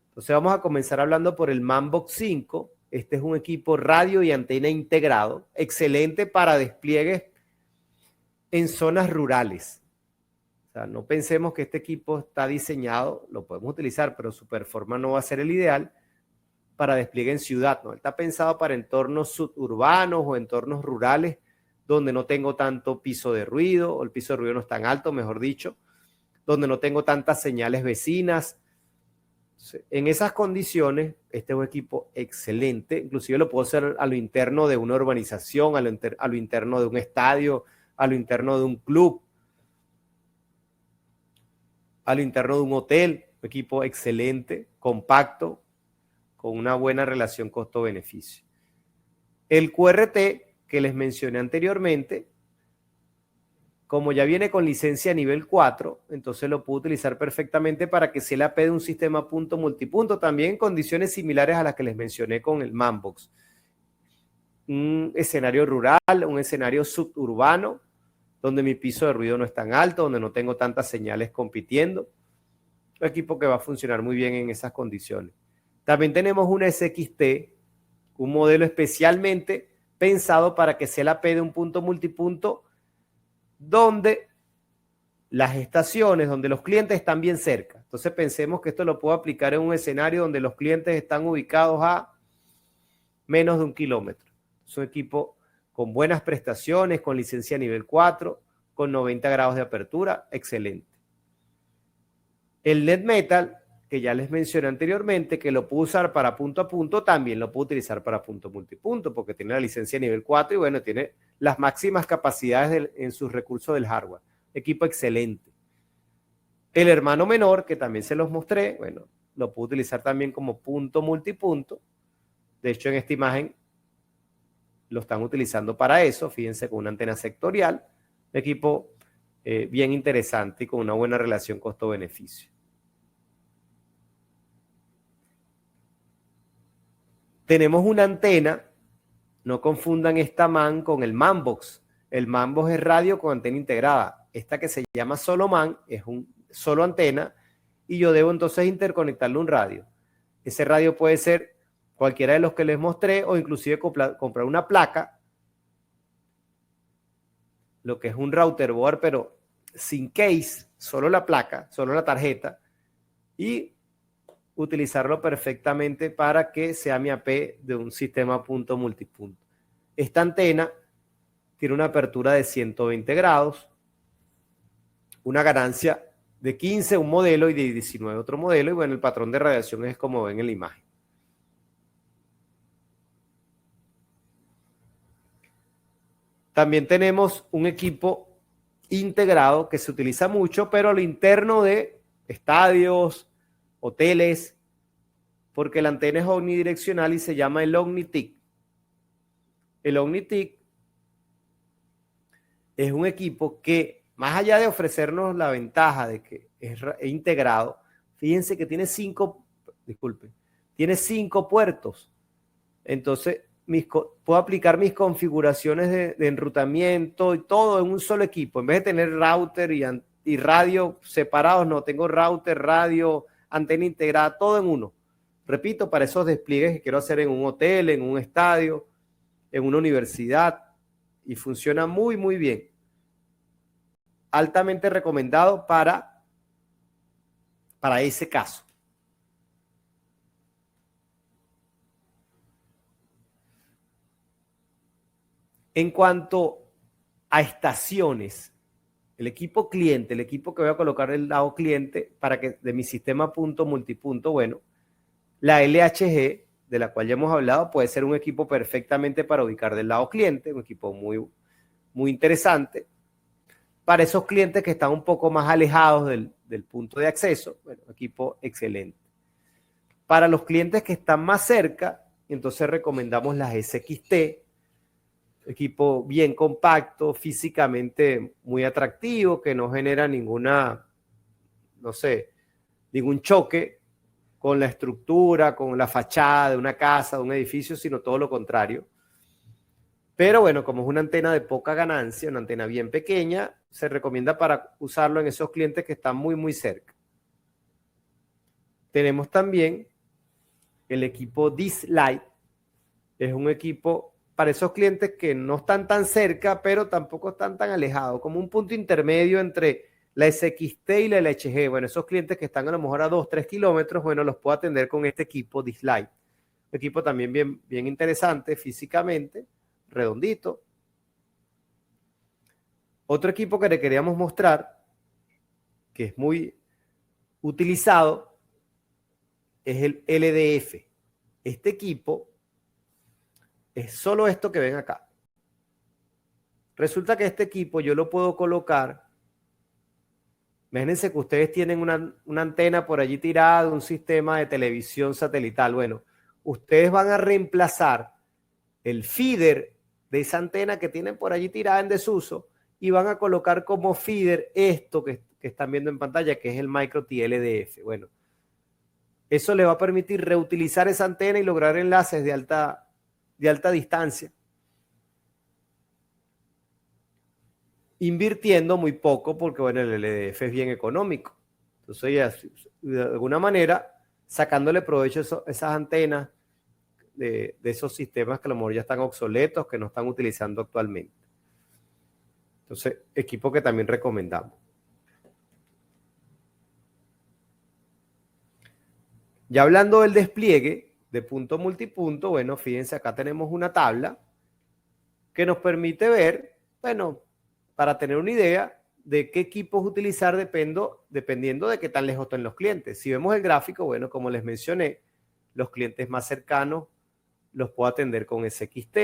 Entonces vamos a comenzar hablando por el Manbox 5. Este es un equipo radio y antena integrado, excelente para despliegues en zonas rurales. O sea, no pensemos que este equipo está diseñado, lo podemos utilizar, pero su performance no va a ser el ideal para despliegue en ciudad, ¿no? Está pensado para entornos suburbanos o entornos rurales donde no tengo tanto piso de ruido, o el piso de ruido no es tan alto, mejor dicho, donde no tengo tantas señales vecinas. En esas condiciones, este es un equipo excelente. Inclusive lo puedo hacer a lo interno de una urbanización, a lo interno de un estadio, a lo interno de un club, a lo interno de un hotel. Un equipo excelente, compacto, con una buena relación costo-beneficio. El QRT que les mencioné anteriormente, como ya viene con licencia nivel 4, entonces lo puedo utilizar perfectamente para que sea el AP de un sistema punto multipunto, también en condiciones similares a las que les mencioné con el Manbox. Un escenario rural, un escenario suburbano, donde mi piso de ruido no es tan alto, donde no tengo tantas señales compitiendo. Un equipo que va a funcionar muy bien en esas condiciones. También tenemos una SXT, un modelo especialmente pensado para que sea el AP de un punto multipunto, donde las estaciones, donde los clientes están bien cerca. Entonces pensemos que esto lo puedo aplicar en un escenario donde los clientes están ubicados a menos de 1 kilómetro. Es un equipo con buenas prestaciones, con licencia nivel 4, con 90 grados de apertura, excelente. El NetMetal, que ya les mencioné anteriormente, que lo puedo usar para punto a punto, también lo puedo utilizar para punto multipunto, porque tiene la licencia nivel 4 y bueno, tiene las máximas capacidades en sus recursos del hardware. Equipo excelente. El hermano menor, que también se los mostré, bueno, lo puedo utilizar también como punto multipunto. De hecho, en esta imagen lo están utilizando para eso. Fíjense, con una antena sectorial. Equipo bien interesante y con una buena relación costo-beneficio. Tenemos una antena, no confundan esta MAN con el Manbox. El Manbox es radio con antena integrada. Esta que se llama solo MAN es un solo antena y yo debo entonces interconectarle un radio. Ese radio puede ser cualquiera de los que les mostré, o inclusive comprar una placa, lo que es un router board, pero sin case, solo la placa, solo la tarjeta, y utilizarlo perfectamente para que sea mi AP de un sistema punto multipunto. Esta antena tiene una apertura de 120 grados, una ganancia de 15 un modelo y de 19 otro modelo, y bueno, el patrón de radiación es como ven en la imagen. También tenemos un equipo integrado que se utiliza mucho, pero a lo interno de estadios, hoteles, porque la antena es omnidireccional y se llama el OmniTIC. El OmniTIC es un equipo que, más allá de ofrecernos la ventaja de que es integrado, fíjense que tiene 5 puertos. Entonces, puedo aplicar mis configuraciones de enrutamiento y todo en un solo equipo. En vez de tener router y radio separados, no, tengo router, radio, antena integrada, todo en uno. Repito, para esos despliegues que quiero hacer en un hotel, en un estadio, en una universidad, y funciona muy, muy bien. Altamente recomendado para ese caso. En cuanto a estaciones, el equipo cliente, el equipo que voy a colocar del lado cliente para que de mi sistema punto multipunto, bueno, la LHG, de la cual ya hemos hablado, puede ser un equipo perfectamente para ubicar del lado cliente, un equipo muy, muy interesante. Para esos clientes que están un poco más alejados del punto de acceso, bueno, equipo excelente. Para los clientes que están más cerca, entonces recomendamos las SXT, equipo bien compacto, físicamente muy atractivo, que no genera ningún choque con la estructura, con la fachada de una casa, de un edificio, sino todo lo contrario. Pero bueno, como es una antena de poca ganancia, una antena bien pequeña, se recomienda para usarlo en esos clientes que están muy, muy cerca. Tenemos también el equipo Dish-Lite. Es un equipo para esos clientes que no están tan cerca, pero tampoco están tan alejados, como un punto intermedio entre la SXT y la LHG. Bueno, esos clientes que están a lo mejor a 2-3 kilómetros, bueno, los puedo atender con este equipo Dish-Lite. Un equipo también bien, bien interesante físicamente, redondito. Otro equipo que le queríamos mostrar, que es muy utilizado, es el LDF. Este equipo es solo esto que ven acá. Resulta que este equipo yo lo puedo colocar. Imagínense que ustedes tienen una antena por allí tirada de un sistema de televisión satelital. Bueno, ustedes van a reemplazar el feeder de esa antena que tienen por allí tirada en desuso y van a colocar como feeder esto que están viendo en pantalla, que es el MikroTik LDF. Bueno, eso le va a permitir reutilizar esa antena y lograr enlaces de alta distancia, invirtiendo muy poco porque, bueno, el LDF es bien económico. Entonces, ya, de alguna manera, sacándole provecho a esas antenas de esos sistemas que a lo mejor ya están obsoletos, que no están utilizando actualmente. Entonces, equipo que también recomendamos. Ya hablando del despliegue de punto multipunto, bueno, fíjense, acá tenemos una tabla que nos permite ver, bueno, para tener una idea de qué equipos utilizar dependiendo de qué tan lejos estén los clientes. Si vemos el gráfico, bueno, como les mencioné, los clientes más cercanos los puedo atender con SXT,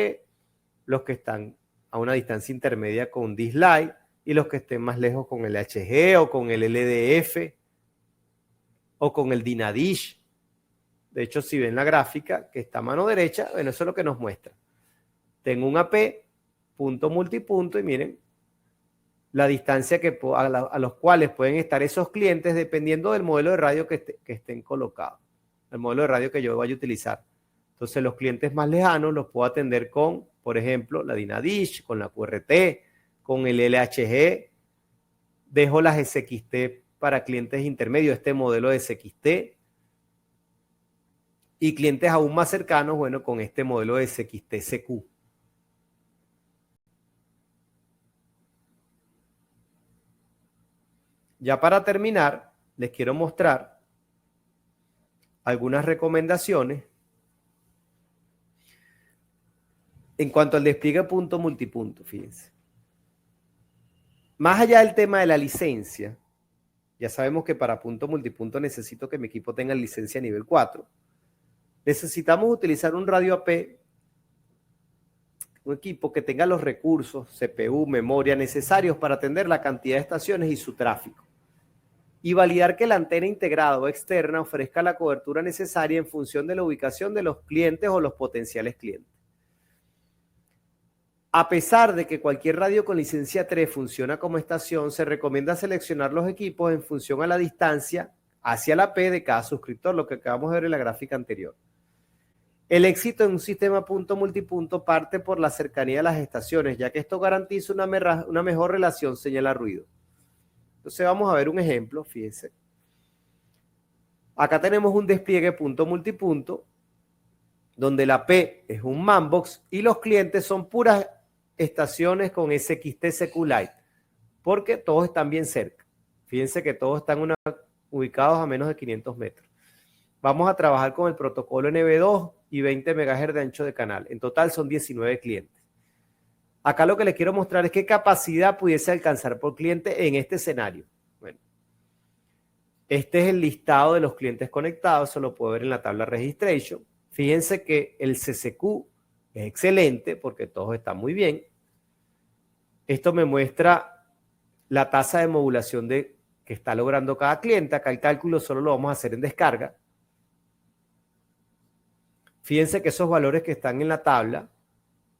los que están a una distancia intermedia con Dish-Lite y los que estén más lejos con el HG o con el LDF o con el Dynadish. De hecho, si ven la gráfica que está a mano derecha, bueno, eso es lo que nos muestra. Tengo un AP, punto multipunto, y miren la distancia a los cuales pueden estar esos clientes dependiendo del modelo de radio que estén colocados, el modelo de radio que yo vaya a utilizar. Entonces, los clientes más lejanos los puedo atender con, por ejemplo, la Dynadish, con la QRT, con el LHG. Dejo las SXT para clientes intermedios, este modelo de SXT. Y clientes aún más cercanos, bueno, con este modelo de SXTCQ. Ya para terminar, les quiero mostrar algunas recomendaciones en cuanto al despliegue punto multipunto, fíjense. Más allá del tema de la licencia, ya sabemos que para punto multipunto necesito que mi equipo tenga licencia nivel 4. Necesitamos utilizar un radio AP, un equipo que tenga los recursos, CPU, memoria necesarios para atender la cantidad de estaciones y su tráfico. Y validar que la antena integrada o externa ofrezca la cobertura necesaria en función de la ubicación de los clientes o los potenciales clientes. A pesar de que cualquier radio con licencia 3 funciona como estación, se recomienda seleccionar los equipos en función a la distancia hacia la P de cada suscriptor, lo que acabamos de ver en la gráfica anterior. El éxito en un sistema punto multipunto parte por la cercanía de las estaciones, ya que esto garantiza una mejor relación señal-ruido. Entonces vamos a ver un ejemplo, fíjense. Acá tenemos un despliegue punto multipunto, donde la P es un manbox y los clientes son puras estaciones con SXTCQ Lite, porque todos están bien cerca. Fíjense que todos están ubicados a menos de 500 metros. Vamos a trabajar con el protocolo NB2 y 20 MHz de ancho de canal. En total son 19 clientes. Acá lo que les quiero mostrar es qué capacidad pudiese alcanzar por cliente en este escenario. Bueno, este es el listado de los clientes conectados, eso lo puedo ver en la tabla Registration. Fíjense que el CCQ es excelente porque todos están muy bien. Esto me muestra la tasa de modulación que está logrando cada cliente. Acá el cálculo solo lo vamos a hacer en descarga. Fíjense que esos valores que están en la tabla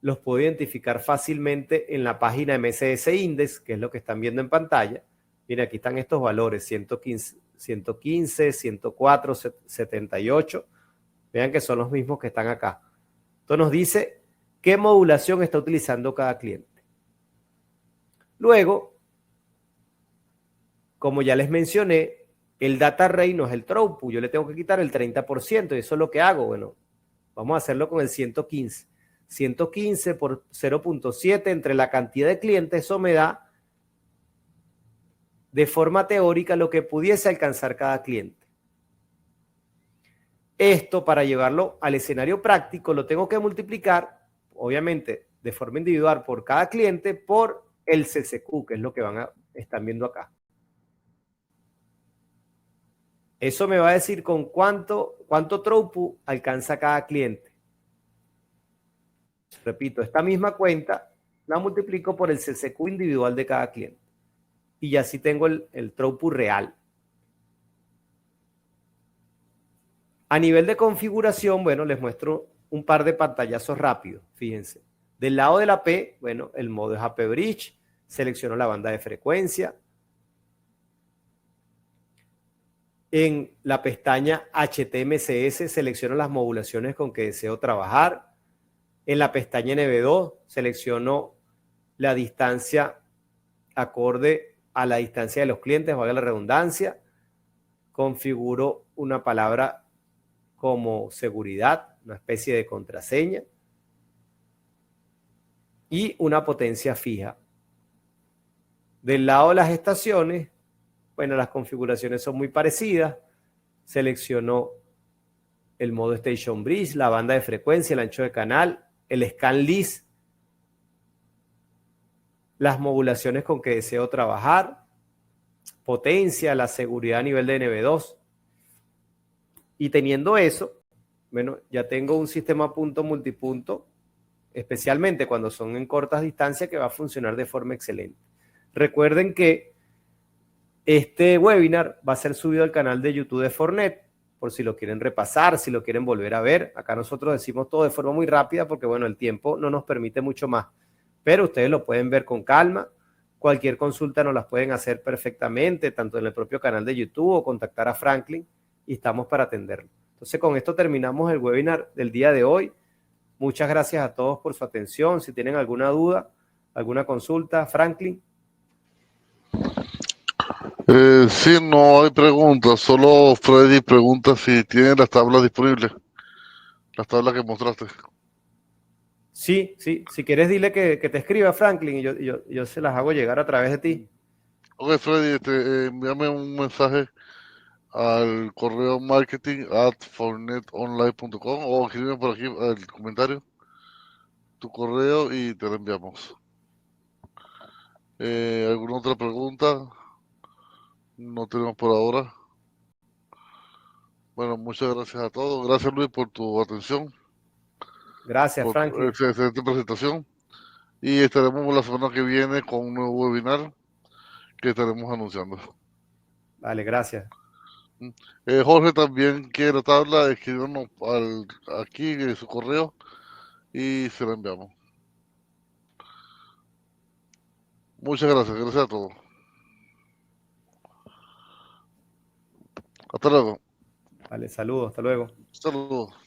los puedo identificar fácilmente en la página MSS Index, que es lo que están viendo en pantalla. Miren, aquí están estos valores, 115, 104, 78. Vean que son los mismos que están acá. Esto nos dice qué modulación está utilizando cada cliente. Luego, como ya les mencioné, el data rate no es el throughput. Yo le tengo que quitar el 30% y eso es lo que hago. Bueno, vamos a hacerlo con el 115. 115 por 0.7 entre la cantidad de clientes, eso me da de forma teórica lo que pudiese alcanzar cada cliente. Esto, para llevarlo al escenario práctico, lo tengo que multiplicar, obviamente, de forma individual por cada cliente por el CCQ, que es lo que están viendo acá. Eso me va a decir con cuánto throughput alcanza cada cliente. Repito, esta misma cuenta la multiplico por el CCQ individual de cada cliente. Y ya sí tengo el throughput real. A nivel de configuración, bueno, les muestro un par de pantallazos rápidos. Fíjense. Del lado de la P, bueno, el modo es AP Bridge. Selecciono la banda de frecuencia. En la pestaña HTMCS selecciono las modulaciones con que deseo trabajar. En la pestaña NB2 selecciono la distancia acorde a la distancia de los clientes, valga la redundancia. Configuro una palabra como seguridad, una especie de contraseña. Y una potencia fija. Del lado de las estaciones, bueno, las configuraciones son muy parecidas. Selecciono el modo Station Bridge, la banda de frecuencia, el ancho de canal, el scan list, las modulaciones con que deseo trabajar, potencia, la seguridad a nivel de NB2. Y teniendo eso, bueno, ya tengo un sistema punto multipunto, especialmente cuando son en cortas distancias, que va a funcionar de forma excelente. Recuerden que este webinar va a ser subido al canal de YouTube de Fornet, por si lo quieren repasar, si lo quieren volver a ver. Acá nosotros decimos todo de forma muy rápida porque, bueno, el tiempo no nos permite mucho más. Pero ustedes lo pueden ver con calma. Cualquier consulta nos las pueden hacer perfectamente, tanto en el propio canal de YouTube o contactar a Franklin y estamos para atenderlo. Entonces, con esto terminamos el webinar del día de hoy. Muchas gracias a todos por su atención. Si tienen alguna duda, alguna consulta, Franklin. Sí, no hay preguntas, solo Freddy pregunta si tiene las tablas disponibles. las tablas que mostraste. Sí, sí, si quieres dile que te escriba Franklin y yo se las hago llegar a través de ti. Ok, Freddy, envíame un mensaje al correo marketing@fornetonline.com o escríbeme por aquí el comentario, tu correo y te lo enviamos. ¿Alguna otra pregunta? No tenemos por ahora. Bueno, muchas gracias a todos. Gracias, Luis, por tu atención, Gracias, por tu Franklin. excelente presentación. Y estaremos la semana que viene con un nuevo webinar que estaremos anunciando. Vale, gracias. Jorge también quiere la tabla, escríbanos aquí en su correo y se la enviamos. Muchas gracias, gracias a todos. Hasta luego. Vale, saludos, hasta luego. Saludos.